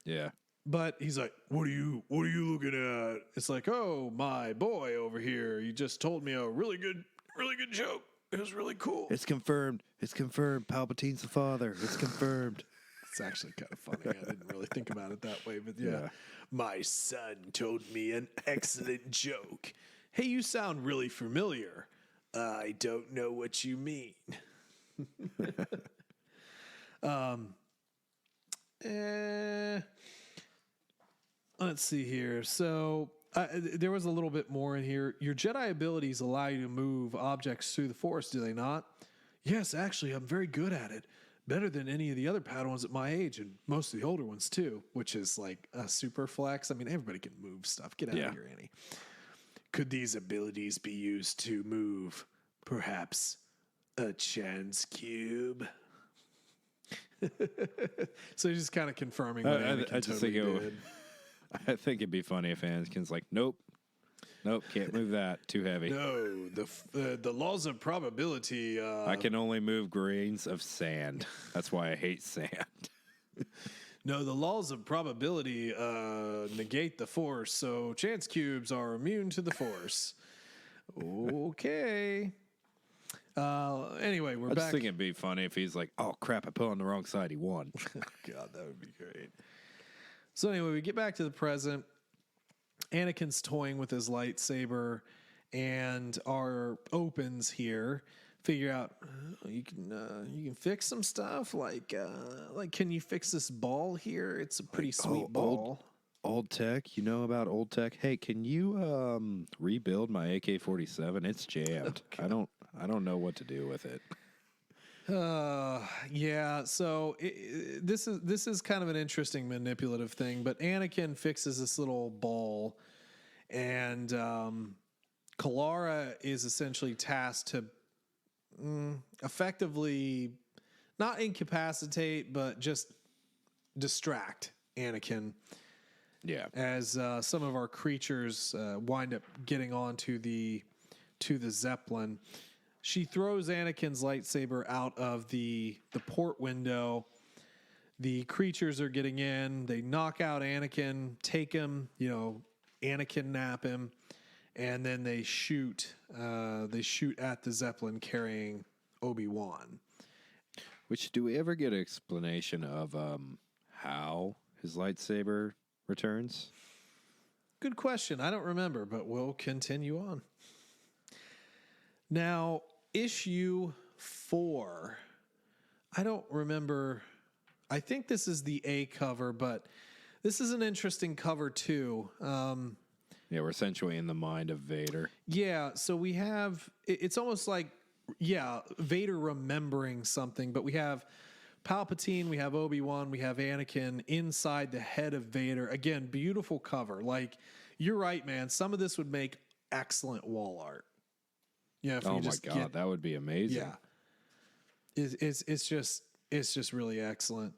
Yeah. But he's like, what are you looking at? It's like, oh, my boy over here. You just told me a really good joke. It was really cool. It's confirmed. Palpatine's the father. It's confirmed. It's actually kind of funny. I didn't really think about it that way, but yeah. My son told me an excellent joke. Hey, you sound really familiar. I don't know what you mean. Let's see here. So there was a little bit more in here. Your Jedi abilities allow you to move objects through the Force, do they not? Yes, actually, I'm very good at it. Better than any of the other Padawans at my age, and most of the older ones too, which is like a super flex. I mean, everybody can move stuff. Get out of here, Annie. Could these abilities be used to move, perhaps, a chance cube? So he's just kind of confirming what Anakin totally did. I think it'd be funny if Anakin's like, nope, can't move that. Too heavy. No, the laws of probability. I can only move grains of sand. That's why I hate sand. No, the laws of probability negate the Force, so chance cubes are immune to the Force. Okay. Anyway, we're back. I just think it'd be funny if he's like, oh, crap, I put on the wrong side. He won. God, that would be great. So anyway, we get back to the present. Anakin's toying with his lightsaber, and our opens here figure out you can fix some stuff. Like can you fix this ball here? It's a pretty sweet ball. Old tech, you know about old tech? Hey, can you rebuild my AK-47? It's jammed. Okay. I don't know what to do with it. Yeah. So this is kind of an interesting manipulative thing. But Anakin fixes this little ball, and Kalara is essentially tasked to effectively not incapacitate, but just distract Anakin. Yeah. As some of our creatures wind up getting onto the Zeppelin. She throws Anakin's lightsaber out of the port window. The creatures are getting in. They knock out Anakin, take him, Anakin nap him, and then they shoot at the Zeppelin carrying Obi Wan. Which, do we ever get an explanation of how his lightsaber returns? Good question. I don't remember, but we'll continue on. Now, issue 4. I don't remember. I think this is the A cover, but this is an interesting cover too. Yeah, we're essentially in the mind of Vader. Yeah, so we have, it's almost like, Vader remembering something, but we have Palpatine, we have Obi Wan, we have Anakin inside the head of Vader. Again, beautiful cover. Like, you're right, man. Some of this would make excellent wall art. Yeah. Oh my God, that would be amazing. Yeah. It's just really excellent.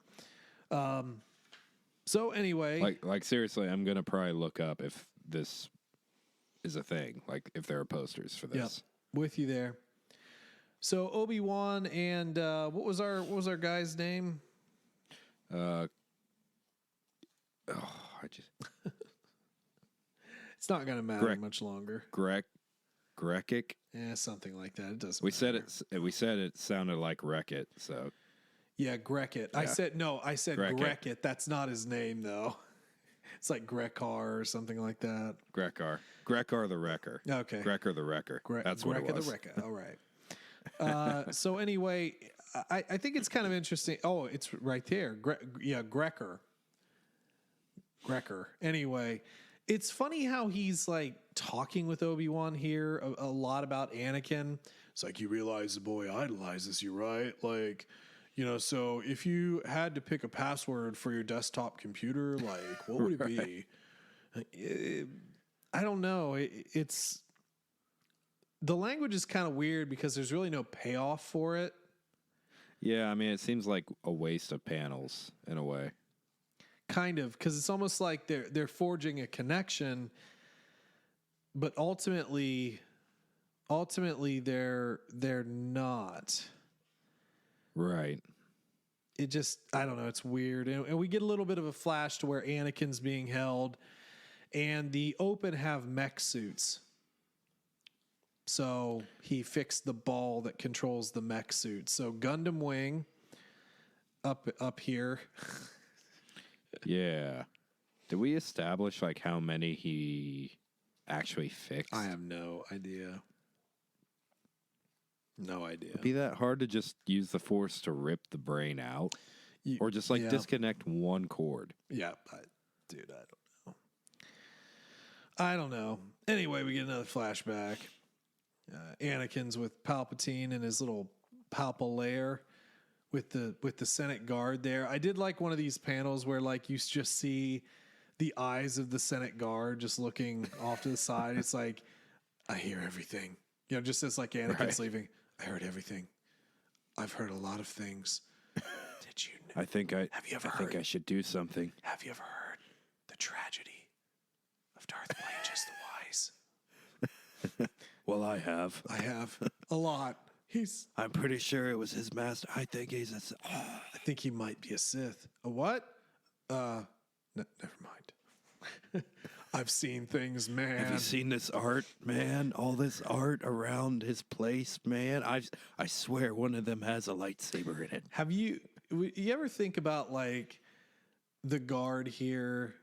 So anyway, Like seriously, I'm gonna probably look up if this is a thing. Like if there are posters for this. yeah, with you there. So Obi Wan and what was our guy's name? I just It's not going to matter much longer. Grekic. Yeah, something like that. It doesn't. We matter. We said it sounded like Wreck-It. So yeah, Grekit. Yeah. I said Grekit. That's not his name though. It's like Grekar or something like that. Grekar the Wrecker. Okay. Grekar the Wrecker. That's what it was. The Wrecker. All right. So anyway, I think it's kind of interesting. Oh, it's right there. Grecker. Anyway, it's funny how he's like talking with Obi-Wan here a lot about Anakin. It's like, you realize the boy idolizes you, right? Like, so if you had to pick a password for your desktop computer, like, what would it be? I don't know. It's the language is kind of weird because there's really no payoff for it. Yeah, I mean, it seems like a waste of panels in a way. Kind of, because it's almost like they're forging a connection, but ultimately they're not. Right. It just, I don't know, it's weird. And we get a little bit of a flash to where Anakin's being held, and the Open have mech suits. So he fixed the ball that controls the mech suit. So Gundam Wing up here. Yeah. Did we establish like how many he actually fixed? I have no idea. No idea. It'd be that hard to just use the Force to rip the brain out? Or just like disconnect one cord? Yeah, dude, I don't know. Anyway, we get another flashback. Anakin's with Palpatine in his little Palpa lair with the Senate guard there. I did like one of these panels where like you just see the eyes of the Senate guard just looking off to the side. It's like, I hear everything. Just as like Anakin's leaving. I heard everything. I've heard a lot of things. Did you know? I think I should do something. Have you ever heard the tragedy of Darth Plagueis the Wise? Well, I have. I have a lot. I'm pretty sure it was his master. I think he's I think he might be a Sith. A what? Never mind. I've seen things, man. Have you seen this art, man? All this art around his place, man. I swear one of them has a lightsaber in it. Have you ever think about like the guard here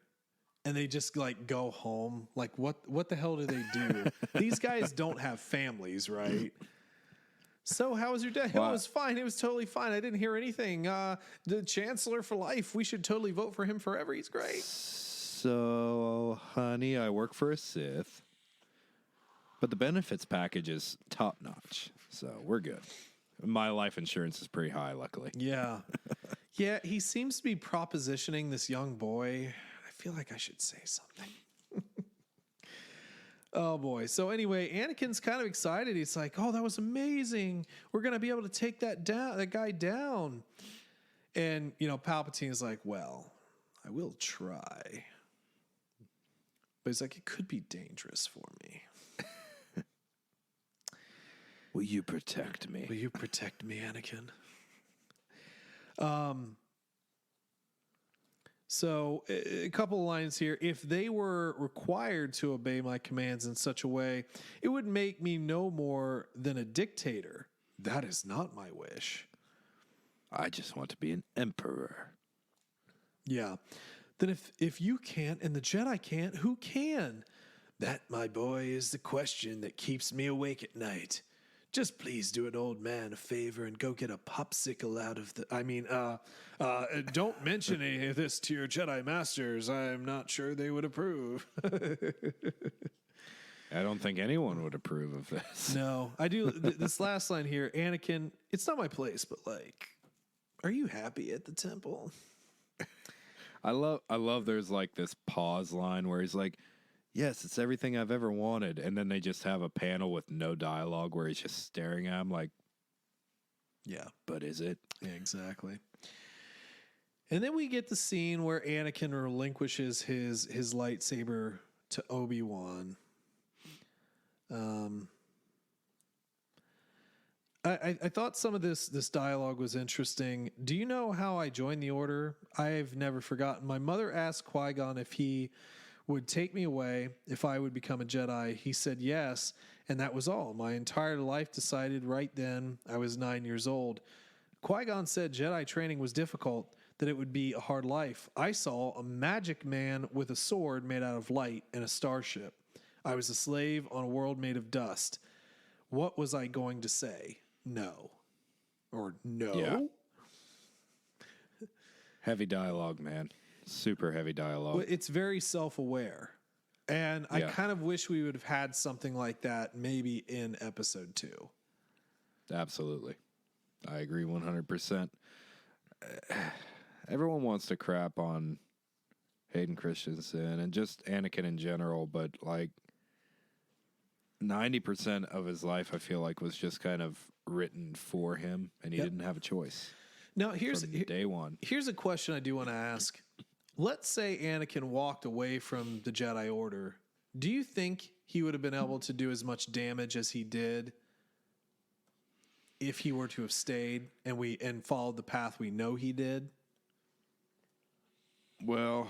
and they just like go home? Like what the hell do they do? These guys don't have families, right? So how was your day? Well, it was fine. It was totally fine. I didn't hear anything. The Chancellor for life. We should totally vote for him forever. He's great. So, honey, I work for a Sith, but the benefits package is top notch. So we're good. My life insurance is pretty high, luckily. Yeah. Yeah, he seems to be propositioning this young boy. I feel like I should say something. Oh, boy. So anyway, Anakin's kind of excited. He's like, oh, that was amazing. We're going to be able to take that guy down. And, Palpatine's like, well, I will try. But he's like, it could be dangerous for me. Will you protect me? Will you protect me, Anakin? So a couple of lines here. If they were required to obey my commands in such a way, it would make me no more than a dictator. That is not my wish. I just want to be an emperor. Yeah. Then if you can't and the Jedi can't, who can? That, my boy, is the question that keeps me awake at night. Just please do an old man a favor and go get a popsicle out of the... don't mention any of this to your Jedi masters. I'm not sure they would approve. I don't think anyone would approve of this. No, I do. This last line here, Anakin, it's not my place, but like, are you happy at the temple? I love there's like this pause line where he's like, yes, it's everything I've ever wanted. And then they just have a panel with no dialogue where he's just staring at him like, Yeah. But is it? Yeah, exactly. And then we get the scene where Anakin relinquishes his lightsaber to Obi Wan. I thought some of this dialogue was interesting. Do you know how I joined the Order? I've never forgotten. My mother asked Qui-Gon if he would take me away if I would become a Jedi. He said yes, and that was all. My entire life decided right then. I was 9 years old. Qui-Gon said Jedi training was difficult, that it would be a hard life. I saw a magic man with a sword made out of light and a starship. I was a slave on a world made of dust. What was I going to say? No. Or no? Yeah. Heavy dialogue, man. Super heavy dialogue. Well, it's very self-aware. And I kind of wish we would have had something like that maybe in episode 2. Absolutely. I agree 100%. Everyone wants to crap on Hayden Christensen and just Anakin in general, but like 90% of his life, I feel like, was just kind of written for him, and he didn't have a choice. Now, here's day one. Here's a question I do want to ask. Let's say Anakin walked away from the Jedi Order. Do you think he would have been able to do as much damage as he did if he were to have stayed and followed the path we know he did? Well,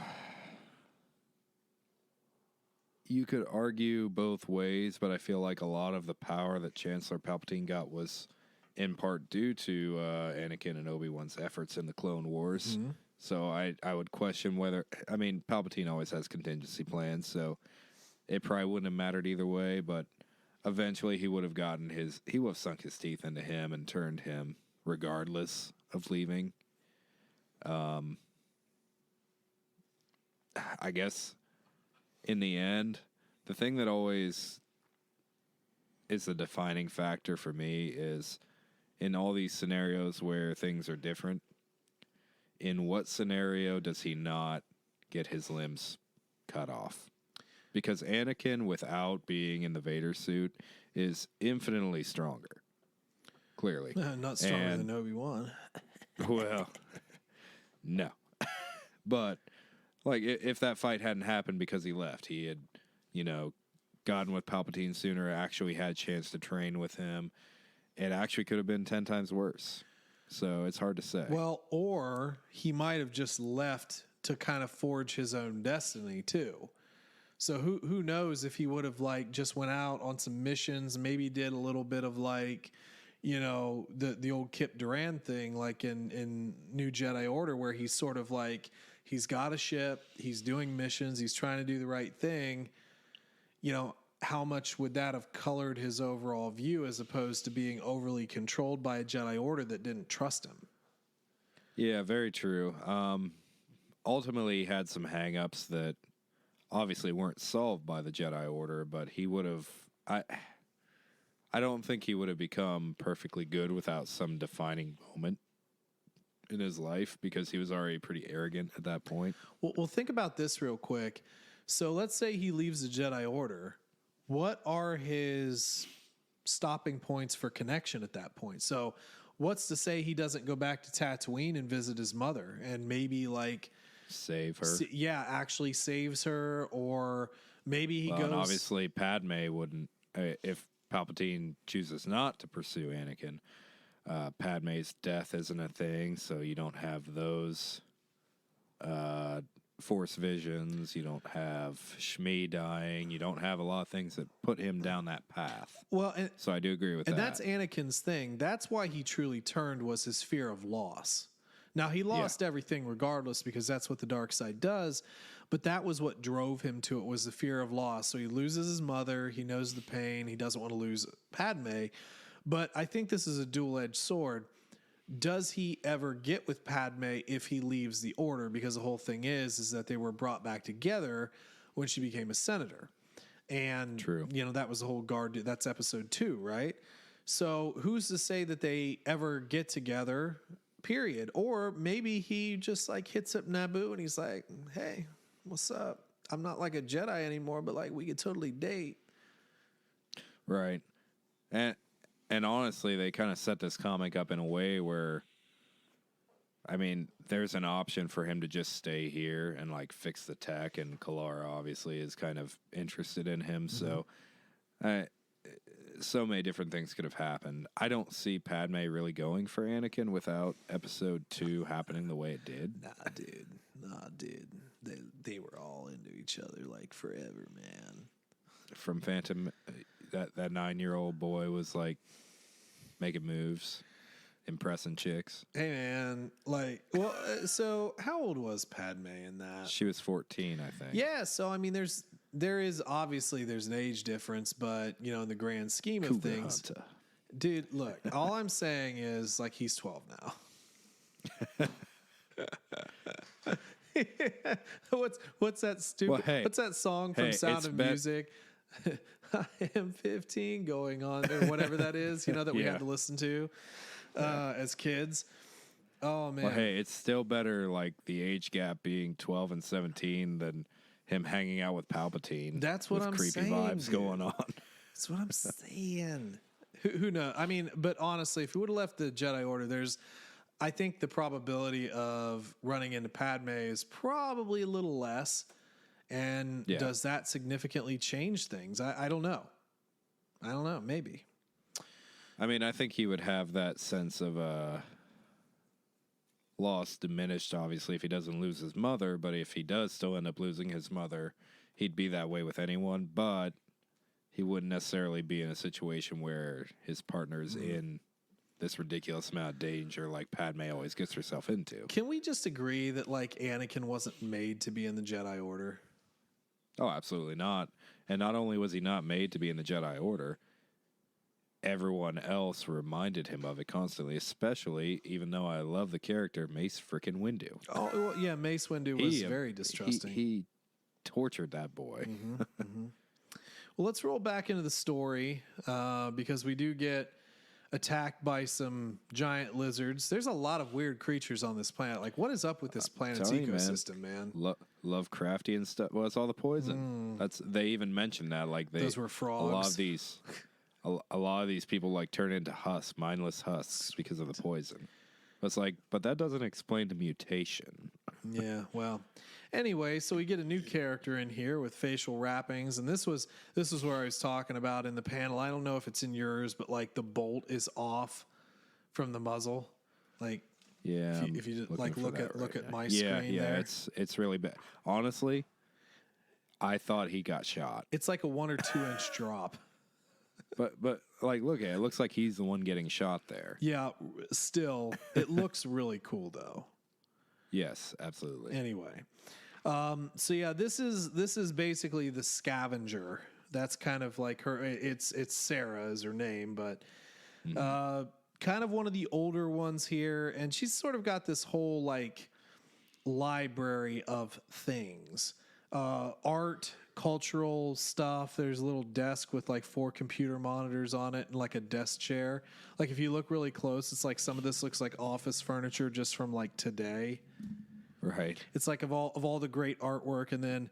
you could argue both ways, but I feel like a lot of the power that Chancellor Palpatine got was in part due to Anakin and Obi-Wan's efforts in the Clone Wars. Mm-hmm. So I would question whether... I mean, Palpatine always has contingency plans, so it probably wouldn't have mattered either way, but eventually he would have gotten his... He would have sunk his teeth into him and turned him regardless of leaving. I guess in the end, the thing that always is the defining factor for me is in all these scenarios where things are different, in what scenario does he not get his limbs cut off? Because Anakin, without being in the Vader suit, is infinitely stronger. Clearly. Not stronger than Obi Wan. Well, no. But like, if that fight hadn't happened because he left, he had, gotten with Palpatine sooner, actually had a chance to train with him, it actually could have been 10 times worse. So it's hard to say. Well, or he might have just left to kind of forge his own destiny too. So who knows if he would have just went out on some missions, maybe did a little bit of the old Kip Durand thing, like in New Jedi Order, where he's sort of he's got a ship, he's doing missions, he's trying to do the right thing. How much would that have colored his overall view as opposed to being overly controlled by a Jedi Order that didn't trust him? Yeah, very true. Ultimately, he had some hang-ups that obviously weren't solved by the Jedi Order, but he would have... I don't think he would have become perfectly good without some defining moment in his life, because he was already pretty arrogant at that point. Well, think about this real quick. So let's say he leaves the Jedi Order. What are his stopping points for connection at that point? So what's to say he doesn't go back to Tatooine and visit his mother and maybe save her? Yeah, actually saves her, or maybe he goes... And obviously Padme wouldn't... if Palpatine chooses not to pursue Anakin, Padme's death isn't a thing, so you don't have those Force visions, you don't have Shmi dying, you don't have a lot of things that put him down that path. Well, so I do agree with that. And that's Anakin's thing. That's why he truly turned, was his fear of loss. Now, he lost everything regardless, because that's what the dark side does, but that was what drove him to it, was the fear of loss. So he loses his mother, he knows the pain, he doesn't want to lose Padme, but I think this is a dual-edged sword. Does he ever get with Padme if he leaves the Order? Because the whole thing is that they were brought back together when she became a senator. And, True. That was the whole guard. That's episode 2, right? So who's to say that they ever get together, period? Or maybe he just hits up Naboo and he's like, hey, what's up? I'm not like a Jedi anymore, but we could totally date. Right. And And honestly, they kind of set this comic up in a way where, I mean, there's an option for him to just stay here and like fix the tech, and Kalara obviously is kind of interested in him. So, so many different things could have happened. I don't see Padme really going for Anakin without Episode 2 happening the way it did. Nah, dude. They were all into each other like forever, man. From Phantom, that 9-year-old boy was like making moves, impressing chicks. Hey, man. Like, well, so how old was Padme in that? She was 14, I think. Yeah, so I mean, there's an age difference, but you know, in the grand scheme of things, dude, look, all I'm saying is like he's 12 now. What's that stupid? Well, hey, what's that song from Sound of Music? I am 15, going on or whatever that is. You know that we had to listen to as kids. Oh man. Well, hey, it's still better like the age gap being 12 and 17 than him hanging out with Palpatine. That's what I'm creepy saying. Vibes dude. going on. That's what I'm saying. Who knows? I mean, but honestly, if we would have left the Jedi Order, I think the probability of running into Padme is probably a little less. And does that significantly change things? I don't know. Maybe. I mean, I think he would have that sense of loss diminished, obviously, if he doesn't lose his mother. But if he does still end up losing his mother, he'd be that way with anyone. But he wouldn't necessarily be in a situation where his partner's in this ridiculous amount of danger like Padme always gets herself into. Can we just agree that like Anakin wasn't made to be in the Jedi Order? Oh, absolutely not. And not only was he not made to be in the Jedi Order, everyone else reminded him of it constantly, especially, even though I love the character, Mace frickin' Windu. Oh, well, yeah, Mace Windu was very distrusting. He tortured that boy. Well, let's roll back into the story because we do get attacked by some giant lizards. There's a lot of weird creatures on this planet. Like, what is up with this planet's ecosystem, man? Lovecraftian stuff. Well, it's all the poison. They even mentioned that. Like those were frogs. A lot of these people like turn into mindless husks because of the poison. It's like, but that doesn't explain the mutation. Yeah, well, anyway, so we get a new character in here with facial wrappings, and this was where I was talking about in the panel. I don't know if it's in yours, but like the bolt is off from the muzzle. Like, yeah, if you just like look at my screen. Yeah, there. it's really bad. Honestly, I thought he got shot. It's like a 1 or 2 inch drop. But like, look at it. It looks like he's the one getting shot there. Yeah, still, it looks really cool though. Yes, absolutely. Anyway, so yeah, this is basically the scavenger. That's kind of like her. It's Sarah is her name, but kind of one of the older ones here, and she's sort of got this whole like library of things, art, cultural stuff. There's a little desk with like 4 computer monitors on it and like a desk chair. Like if you look really close, it's like some of this looks like office furniture just from like today. Right. It's like of all the great artwork. And then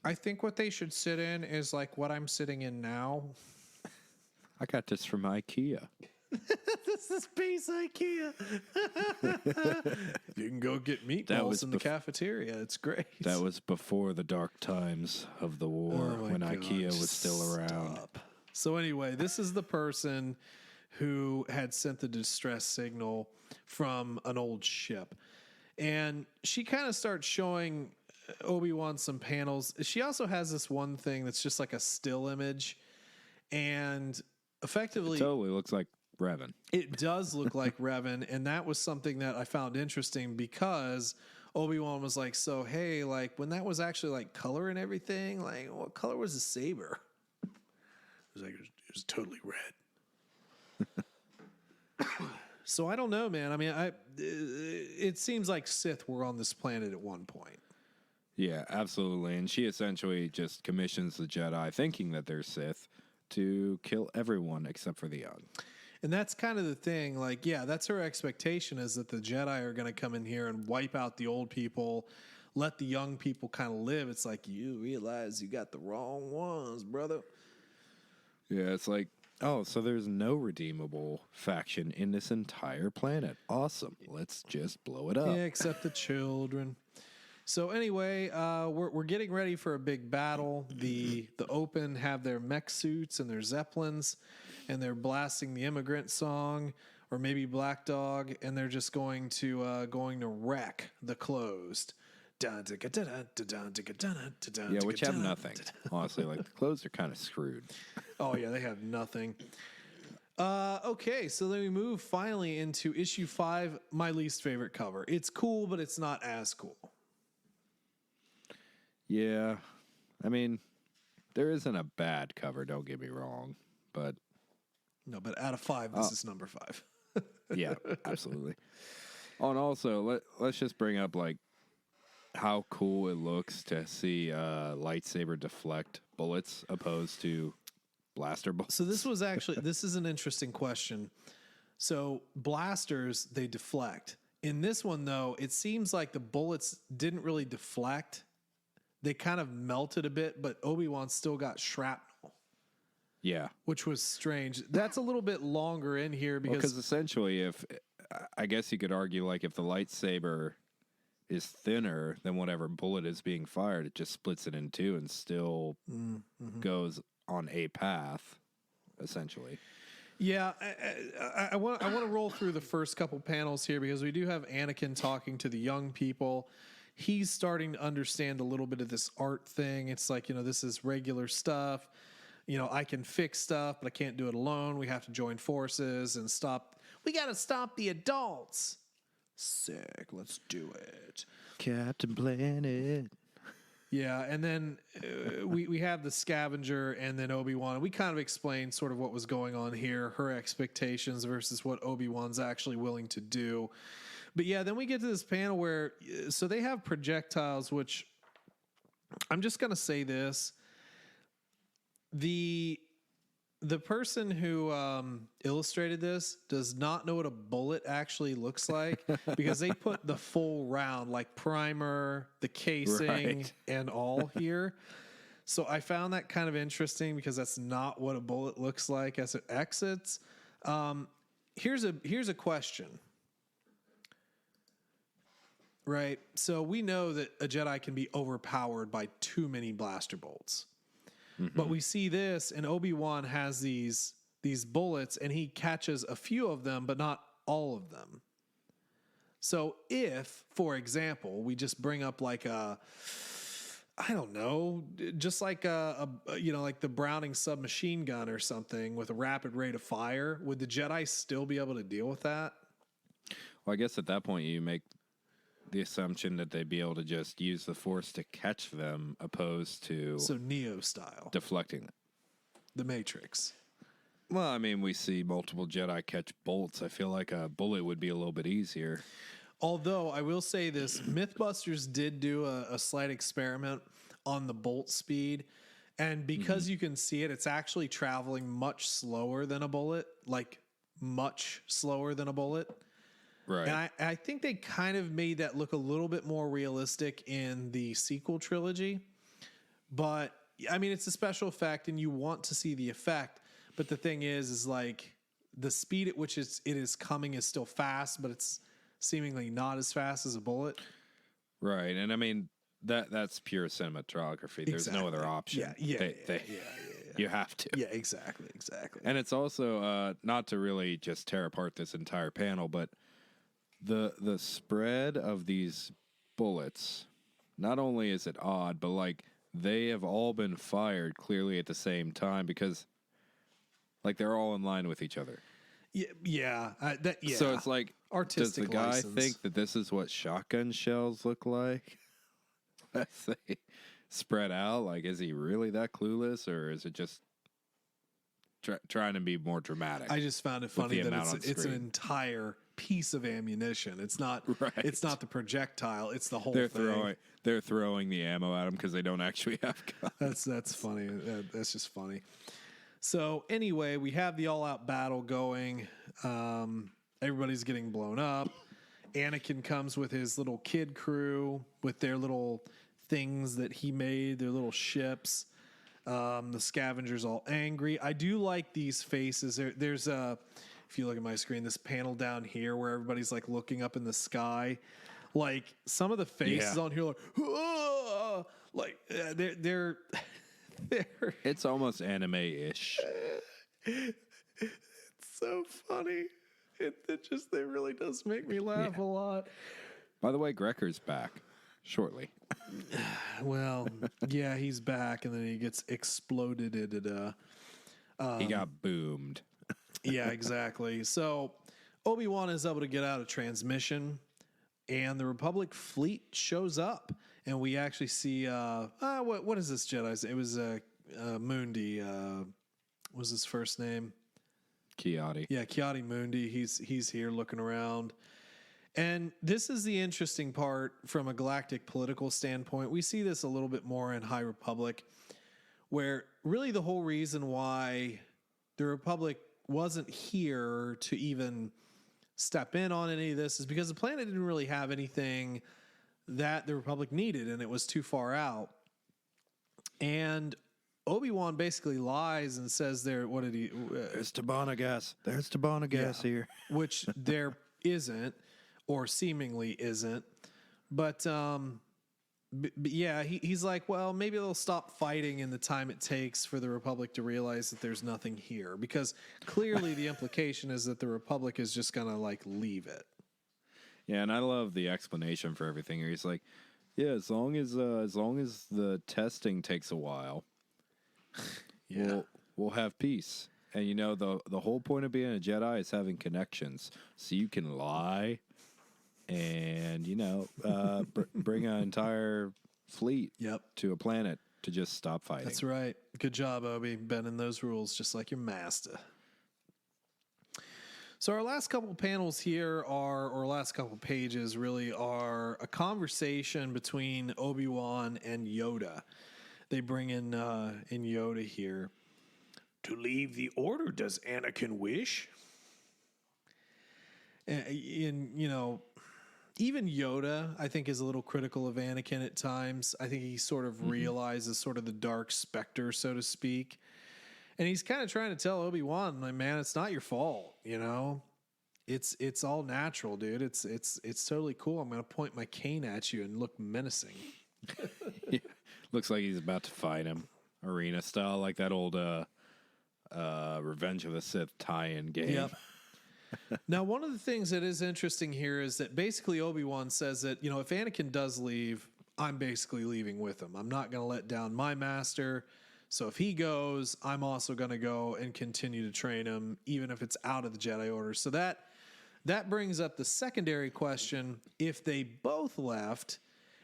I think what they should sit in is like what I'm sitting in now. I got this from IKEA. This is base IKEA. You can go get meatballs in the cafeteria. It's great. That was before the dark times of the war when IKEA was still around. So anyway, this is the person who had sent the distress signal from an old ship. And she kind of starts showing Obi Wan some panels. She also has this one thing that's just like a still image. And effectively... It totally looks like Revan. It does look like Revan, and that was something that I found interesting because Obi-Wan was like, so, hey, like, when that was actually, like, color and everything, like, what color was the saber? It was like, it was totally red. So I don't know, man. I mean, it seems like Sith were on this planet at one point. Yeah, absolutely. And she essentially just commissions the Jedi, thinking that they're Sith, to kill everyone except for the young. And that's kind of the thing. Like, yeah, that's her expectation, is that the Jedi are going to come in here and wipe out the old people, let the young people kind of live. It's like, you realize you got the wrong ones, brother. Yeah, it's like, Oh, so there's no redeemable faction in this entire planet. Awesome. Let's just blow it up. Yeah, except the children. So anyway, we're getting ready for a big battle. The Open have their mech suits and their zeppelins, and they're blasting the immigrant song, or maybe Black Dog, and they're just going to wreck the Closed. Yeah, which have nothing. Honestly, like the clothes are kind of screwed. Oh yeah, they have nothing. Okay, so then we move finally into issue 5, my least favorite cover. It's cool, but it's not as cool. Yeah, I mean, there isn't a bad cover, don't get me wrong, but... No, but out of 5, this is number 5. Yeah, absolutely. Oh, and also, let's just bring up, like, how cool it looks to see lightsaber deflect bullets opposed to blaster bullets. So this is an interesting question. So blasters, they deflect. In this one, though, it seems like the bullets didn't really deflect. They kind of melted a bit, but Obi Wan still got shrapnel. Yeah. Which was strange. That's a little bit longer in here because essentially, I guess you could argue, like, if the lightsaber is thinner than whatever bullet is being fired, it just splits it in two and still goes on a path, essentially. Yeah, I want to roll through the first couple panels here because we do have Anakin talking to the young people. He's starting to understand a little bit of this art thing. It's like, this is regular stuff. I can fix stuff, but I can't do it alone. We have to join forces and stop. We got to stop the adults. Sick. Let's do it. Captain Planet. Yeah, and then we have the scavenger and then Obi-Wan. We kind of explained sort of what was going on here, her expectations versus what Obi-Wan's actually willing to do. But yeah, then we get to this panel where, so they have projectiles, which I'm just going to say this. The person who illustrated this does not know what a bullet actually looks like because they put the full round, like primer, the casing, and all here. So I found that kind of interesting because that's not what a bullet looks like as it exits. Here's a question. Right. So we know that a Jedi can be overpowered by too many blaster bolts. Mm-hmm. But we see this, and Obi-Wan has these bullets, and he catches a few of them, but not all of them. So if, for example, we just bring up like just like like the Browning submachine gun or something with a rapid rate of fire, would the Jedi still be able to deal with that? Well, I guess at that point you make the assumption that they'd be able to just use the Force to catch them, opposed to Neo style deflecting them. The Matrix. Well, I mean, we see multiple Jedi catch bolts. I feel like a bullet would be a little bit easier. Although I will say this, Mythbusters did do a slight experiment on the bolt speed, and because you can see it, it's actually traveling much slower than a bullet, like much slower than a bullet. Right. And I think they kind of made that look a little bit more realistic in the sequel trilogy. But, I mean, it's a special effect, and you want to see the effect. But the thing is like, the speed at which it is coming is still fast, but it's seemingly not as fast as a bullet. Right. And, I mean, that's pure cinematography. There's no other option. Yeah. You have to. Yeah, exactly. And it's also, not to really just tear apart this entire panel, but the spread of these bullets, not only is it odd, but like they have all been fired clearly at the same time because like they're all in line with each other. Yeah. So it's like, artistic does the guy license. think that this is what shotgun shells look like? As they spread out? Like, is he really that clueless, or is it just trying to be more dramatic? I just found it funny that it's an entire piece of ammunition. It's not It's not the projectile. It's the whole thing. They're throwing the ammo at him because they don't actually have guns. That's funny. That's just funny. So anyway, we have the all-out battle going. Everybody's getting blown up. Anakin comes with his little kid crew with their little things that he made, their little ships. The scavengers all angry. I do like these faces. There's a, if you look at my screen, this panel down here where everybody's like looking up in the sky. Like some of the faces on here, like they're It's almost anime-ish. It's so funny. It really does make me laugh a lot. By the way, Grecker's back shortly. Well, yeah, he's back, and then he gets exploded into he got boomed. yeah, exactly. So Obi Wan is able to get out of transmission, and the Republic fleet shows up, and we actually see what is this Jedi's? It was Mundi. What was his first name? Kiadi. Yeah, Kiadi Mundi. He's here looking around. And this is the interesting part from a galactic political standpoint. We see this a little bit more in High Republic, where really the whole reason why the Republic wasn't here to even step in on any of this is because the planet didn't really have anything that the Republic needed, and it was too far out. And Obi-Wan basically lies and says what did he... There's Tabana gas. There's Tabana gas here. Which there isn't, or seemingly isn't. But yeah, he's like, well, maybe they'll stop fighting in the time it takes for the Republic to realize that there's nothing here. Because clearly the implication is that the Republic is just going to, like, leave it. Yeah, and I love the explanation for everything here. He's like, yeah, as long as the testing takes a while, we'll have peace. And you know, the whole point of being a Jedi is having connections, so you can lie, and you know, bring an entire fleet to a planet to just stop fighting. That's right. Good job, Obi, bending those rules just like your master. So our last couple panels here or last couple pages really are a conversation between Obi-Wan and Yoda. They bring in Yoda here. To leave the order, does Anakin wish? And you know, even Yoda, I think, is a little critical of Anakin at times. I think he sort of realizes sort of the dark specter, so to speak. And he's kind of trying to tell Obi-Wan, like, man, it's not your fault, you know? It's all natural, dude. It's totally cool. I'm going to point my cane at you and look menacing. Yeah. Looks like he's about to fight him, arena style, like that old Revenge of the Sith tie-in game. Yep. Now, one of the things that is interesting here is that basically Obi-Wan says that, you know, if Anakin does leave, I'm basically leaving with him. I'm not going to let down my master. So if he goes, I'm also going to go and continue to train him, even if it's out of the Jedi Order. So that brings up the secondary question. If they both left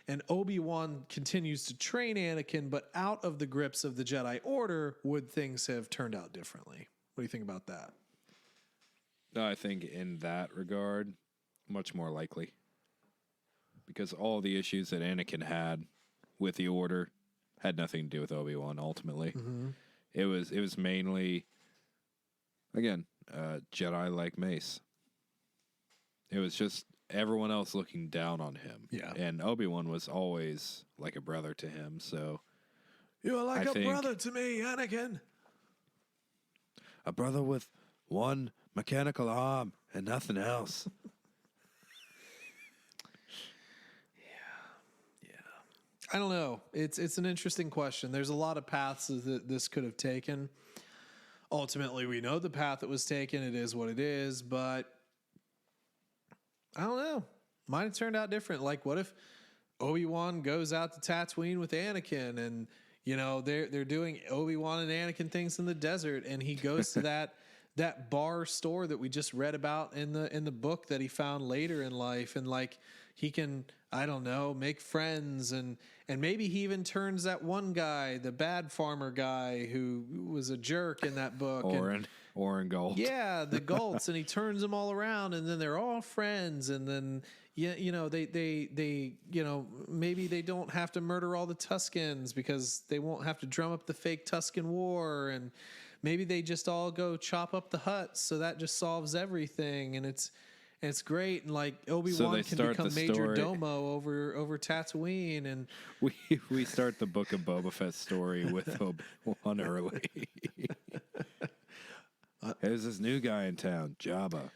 and Obi-Wan continues to train Anakin, but out of the grips of the Jedi Order, would things have turned out differently? What do you think about that? I think in that regard, much more likely. Because all the issues that Anakin had with the Order had nothing to do with Obi-Wan, ultimately. Mm-hmm. It was mainly, again, Jedi like Mace. It was just everyone else looking down on him. Yeah. And Obi-Wan was always like a brother to him, so... You're like a brother to me, Anakin. A brother with one mechanical arm and nothing else. I don't know. It's an interesting question. There's a lot of paths that this could have taken. Ultimately, we know the path that was taken. It is what it is, but I don't know. Might have turned out different. Like, what if Obi-Wan goes out to Tatooine with Anakin, and you know they're doing Obi-Wan and Anakin things in the desert, and he goes to that bar store that we just read about in the book that he found later in life, and like he can, I don't know, make friends, and maybe he even turns that one guy, the bad farmer guy who was a jerk in that book, Oren Galt. Yeah, the Galts, and he turns them all around, and then they're all friends, and then you know they you know, maybe they don't have to murder all the Tuskens because they won't have to drum up the fake Tusken War, and maybe they just all go chop up the Hutts, so that just solves everything, and and it's great. And like Obi So Wan they can start become the Major story- Domo over Tatooine, and We start the Book of Boba Fett story with Obi-Wan early. There's this new guy in town, Jabba.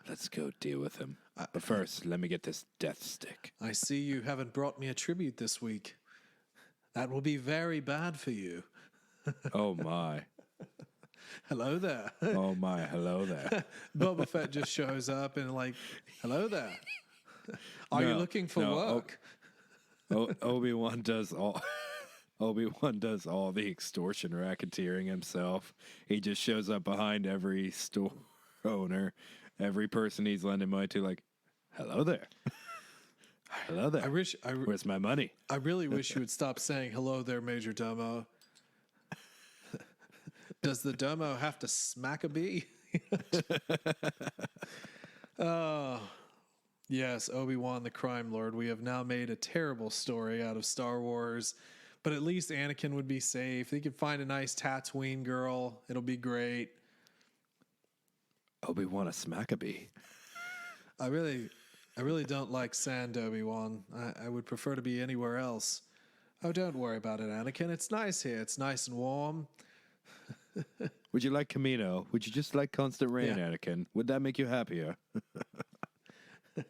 Let's go deal with him. But first, let me get this death stick. I see you haven't brought me a tribute this week. That will be very bad for you. Oh my. Hello there. Oh my, hello there. Boba Fett just shows up and like, hello there. Are you No, looking for no, work? Obi-Wan does all Obi-Wan does all the extortion racketeering himself. He just shows up behind every store owner, every person he's lending money to, like, hello there. Hello there. Where's my money? I really wish you would stop saying hello there, Major Domo. Does the Domo have to smack a bee? Oh, yes, Obi-Wan the crime lord. We have now made a terrible story out of Star Wars, but at least Anakin would be safe. He could find a nice Tatooine girl. It'll be great. Obi-Wan a smack a bee. I really don't like sand, Obi-Wan. I would prefer to be anywhere else. Oh, don't worry about it, Anakin. It's nice here. It's nice and warm. Would you like Camino? Would you just like constant rain, Yeah. Anakin? Would that make you happier? Do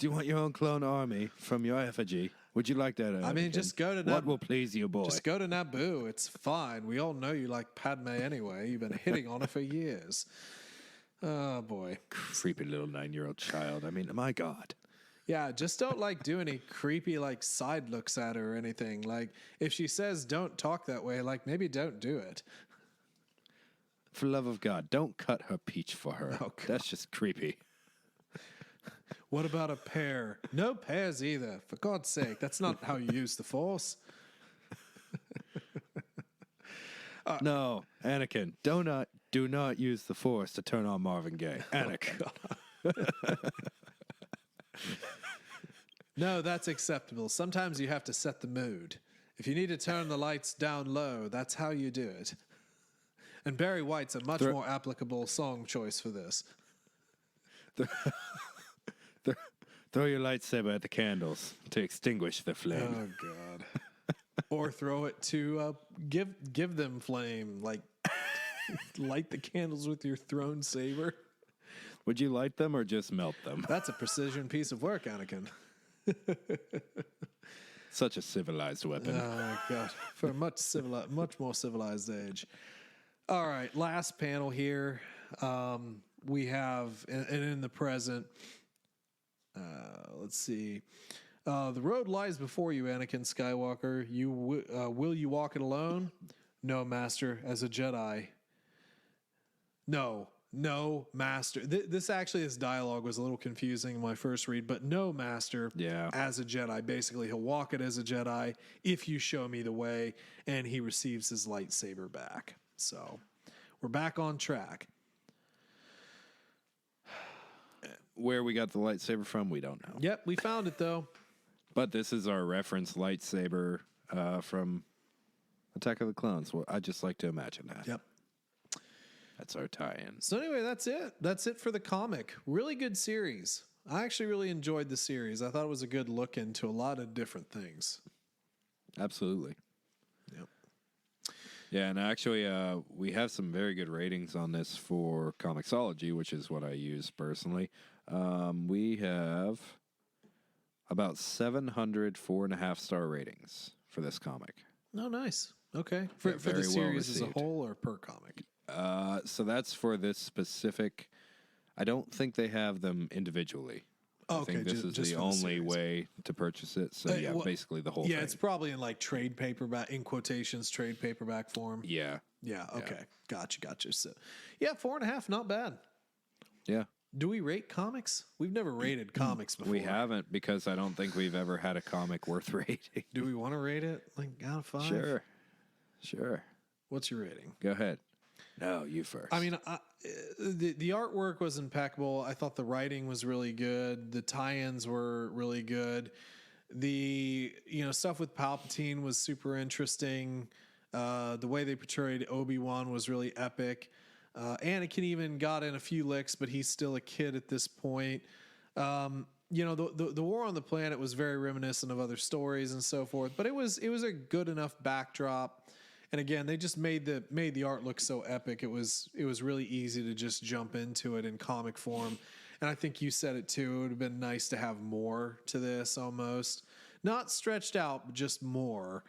you want your own clone army from your effigy? Would you like that, Anakin? I mean, just go to What will please you, boy? Just go to Naboo. It's fine. We all know you like Padme anyway. You've been hitting on her for years. Oh, boy. Creepy little 9-year-old child. I mean, my God. Yeah, just don't like do any creepy like side looks at her or anything. Like if she says don't talk that way, like maybe don't do it. For love of God, don't cut her peach for her. Oh, God. That's just creepy. What about a pear? No pears either. For God's sake, that's not how you use the Force. No, Anakin, do not use the Force to turn on Marvin Gaye. Anakin. No, that's acceptable. Sometimes you have to set the mood. If you need to turn the lights down low, that's how you do it. And Barry White's a much more applicable song choice for this. Throw your lightsaber at the candles to extinguish the flame. Oh God! Or throw it to give them flame. Like light the candles with your throne saber. Would you light them or just melt them? That's a precision piece of work, Anakin. Such a civilized weapon. Oh God! For a much more civilized age. All right, last panel here. We have, and in the present. Let's see. The road lies before you, Anakin Skywalker. Will you walk it alone? No, Master. As a Jedi. No, Master. This dialogue was a little confusing in my first read, but no, Master. Yeah. As a Jedi. Basically, he'll walk it as a Jedi if you show me the way, and he receives his lightsaber back. So, we're back on track. Where we got the lightsaber from, we don't know. Yep, we found it though. But this is our reference lightsaber from Attack of the Clones. Well, I just like to imagine that. Yep. That's our tie-in. So anyway, that's it. That's it for the comic. Really good series. I actually really enjoyed the series. I thought it was a good look into a lot of different things. Absolutely. Yep. Yeah, and actually, we have some very good ratings on this for Comixology, which is what I use personally. We have about 700 4.5-star ratings for this comic. Oh, nice. Okay. For the very well series as a received. whole or per comic? So that's for this specific. I don't think they have them individually. Oh, I think okay, this ju- is just the for the only series. way to purchase it. So yeah, well, basically the whole Yeah, thing. it's probably in like trade paperback, in quotations, trade paperback form. Yeah. Yeah, okay. Gotcha. So, yeah, 4.5, not bad. Yeah. Do we rate comics? We've never rated comics before. We haven't, because I don't think we've ever had a comic worth rating. Do we want to rate it? Like out of 5? Sure. What's your rating? Go ahead. No, you first. I mean, the artwork was impeccable. I thought the writing was really good. The tie-ins were really good. The stuff with Palpatine was super interesting. The way they portrayed Obi Wan was really epic. Anakin even got in a few licks, but he's still a kid at this point. You know, the war on the planet was very reminiscent of other stories and so forth, but it was a good enough backdrop. And again, they just made the art look so epic. It was really easy to just jump into it in comic form. And I think you said it too. It would have been nice to have more to this, almost not stretched out, but just more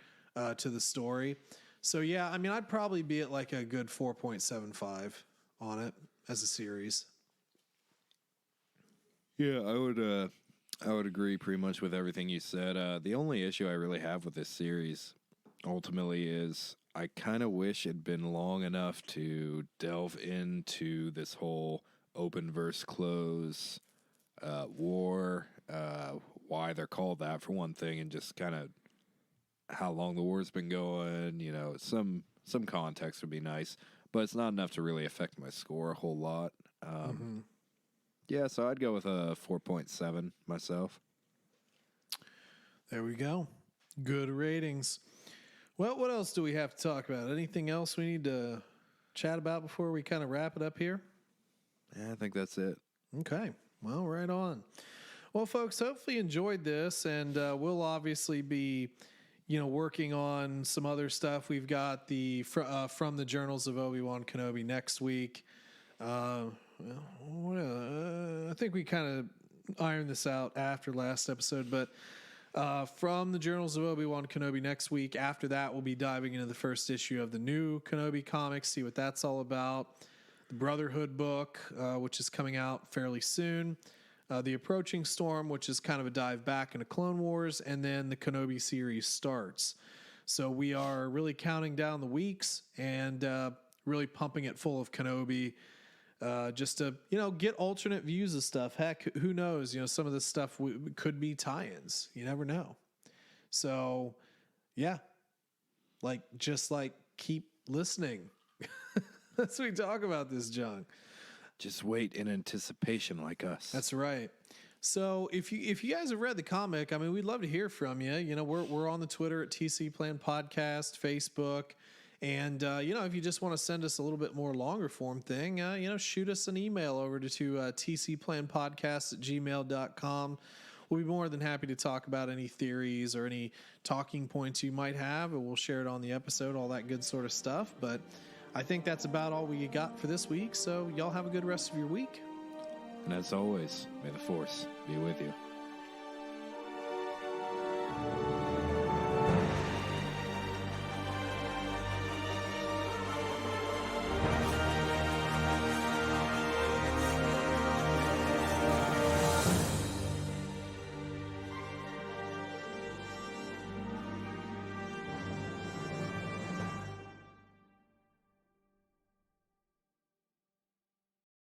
to the story. So yeah, I mean, I'd probably be at like a good 4.75 on it as a series. Yeah, I would agree pretty much with everything you said. The only issue I really have with this series ultimately is I kind of wish it'd been long enough to delve into this whole open versus close war, why they're called that for one thing, and just kind of how long the war's been going. You know, some context would be nice, but it's not enough to really affect my score a whole lot. Yeah, so I'd go with a 4.7 myself. There we go. Good ratings. Well, what else do we have to talk about? Anything else we need to chat about before we kind of wrap it up here? Yeah, I think that's it. Okay. Well, right on. Well, folks, hopefully you enjoyed this, and we'll obviously be, working on some other stuff. We've got the From the Journals of Obi Wan Kenobi next week. I think we kind of ironed this out after last episode, but From the Journals of Obi Wan Kenobi next week. After that, we'll be diving into the first issue of the new Kenobi comics, see what that's all about. The Brotherhood book, which is coming out fairly soon. The Approaching Storm, which is kind of a dive back into Clone Wars, and then the Kenobi series starts. So we are really counting down the weeks and really pumping it full of Kenobi. Just to, get alternate views of stuff. Heck, who knows? Some of this stuff could be tie-ins. You never know. So, yeah. Just keep listening. As we talk about this, John. Just wait in anticipation like us. That's right. So if you guys have read the comic, I mean, we'd love to hear from you. We're on the Twitter at TC Plan Podcast, Facebook. And, if you just want to send us a little bit more longer form thing, shoot us an email over to tcplanpodcast@gmail.com. We'll be more than happy to talk about any theories or any talking points you might have, and we'll share it on the episode, all that good sort of stuff. But I think that's about all we got for this week. So y'all have a good rest of your week. And as always, may the Force be with you.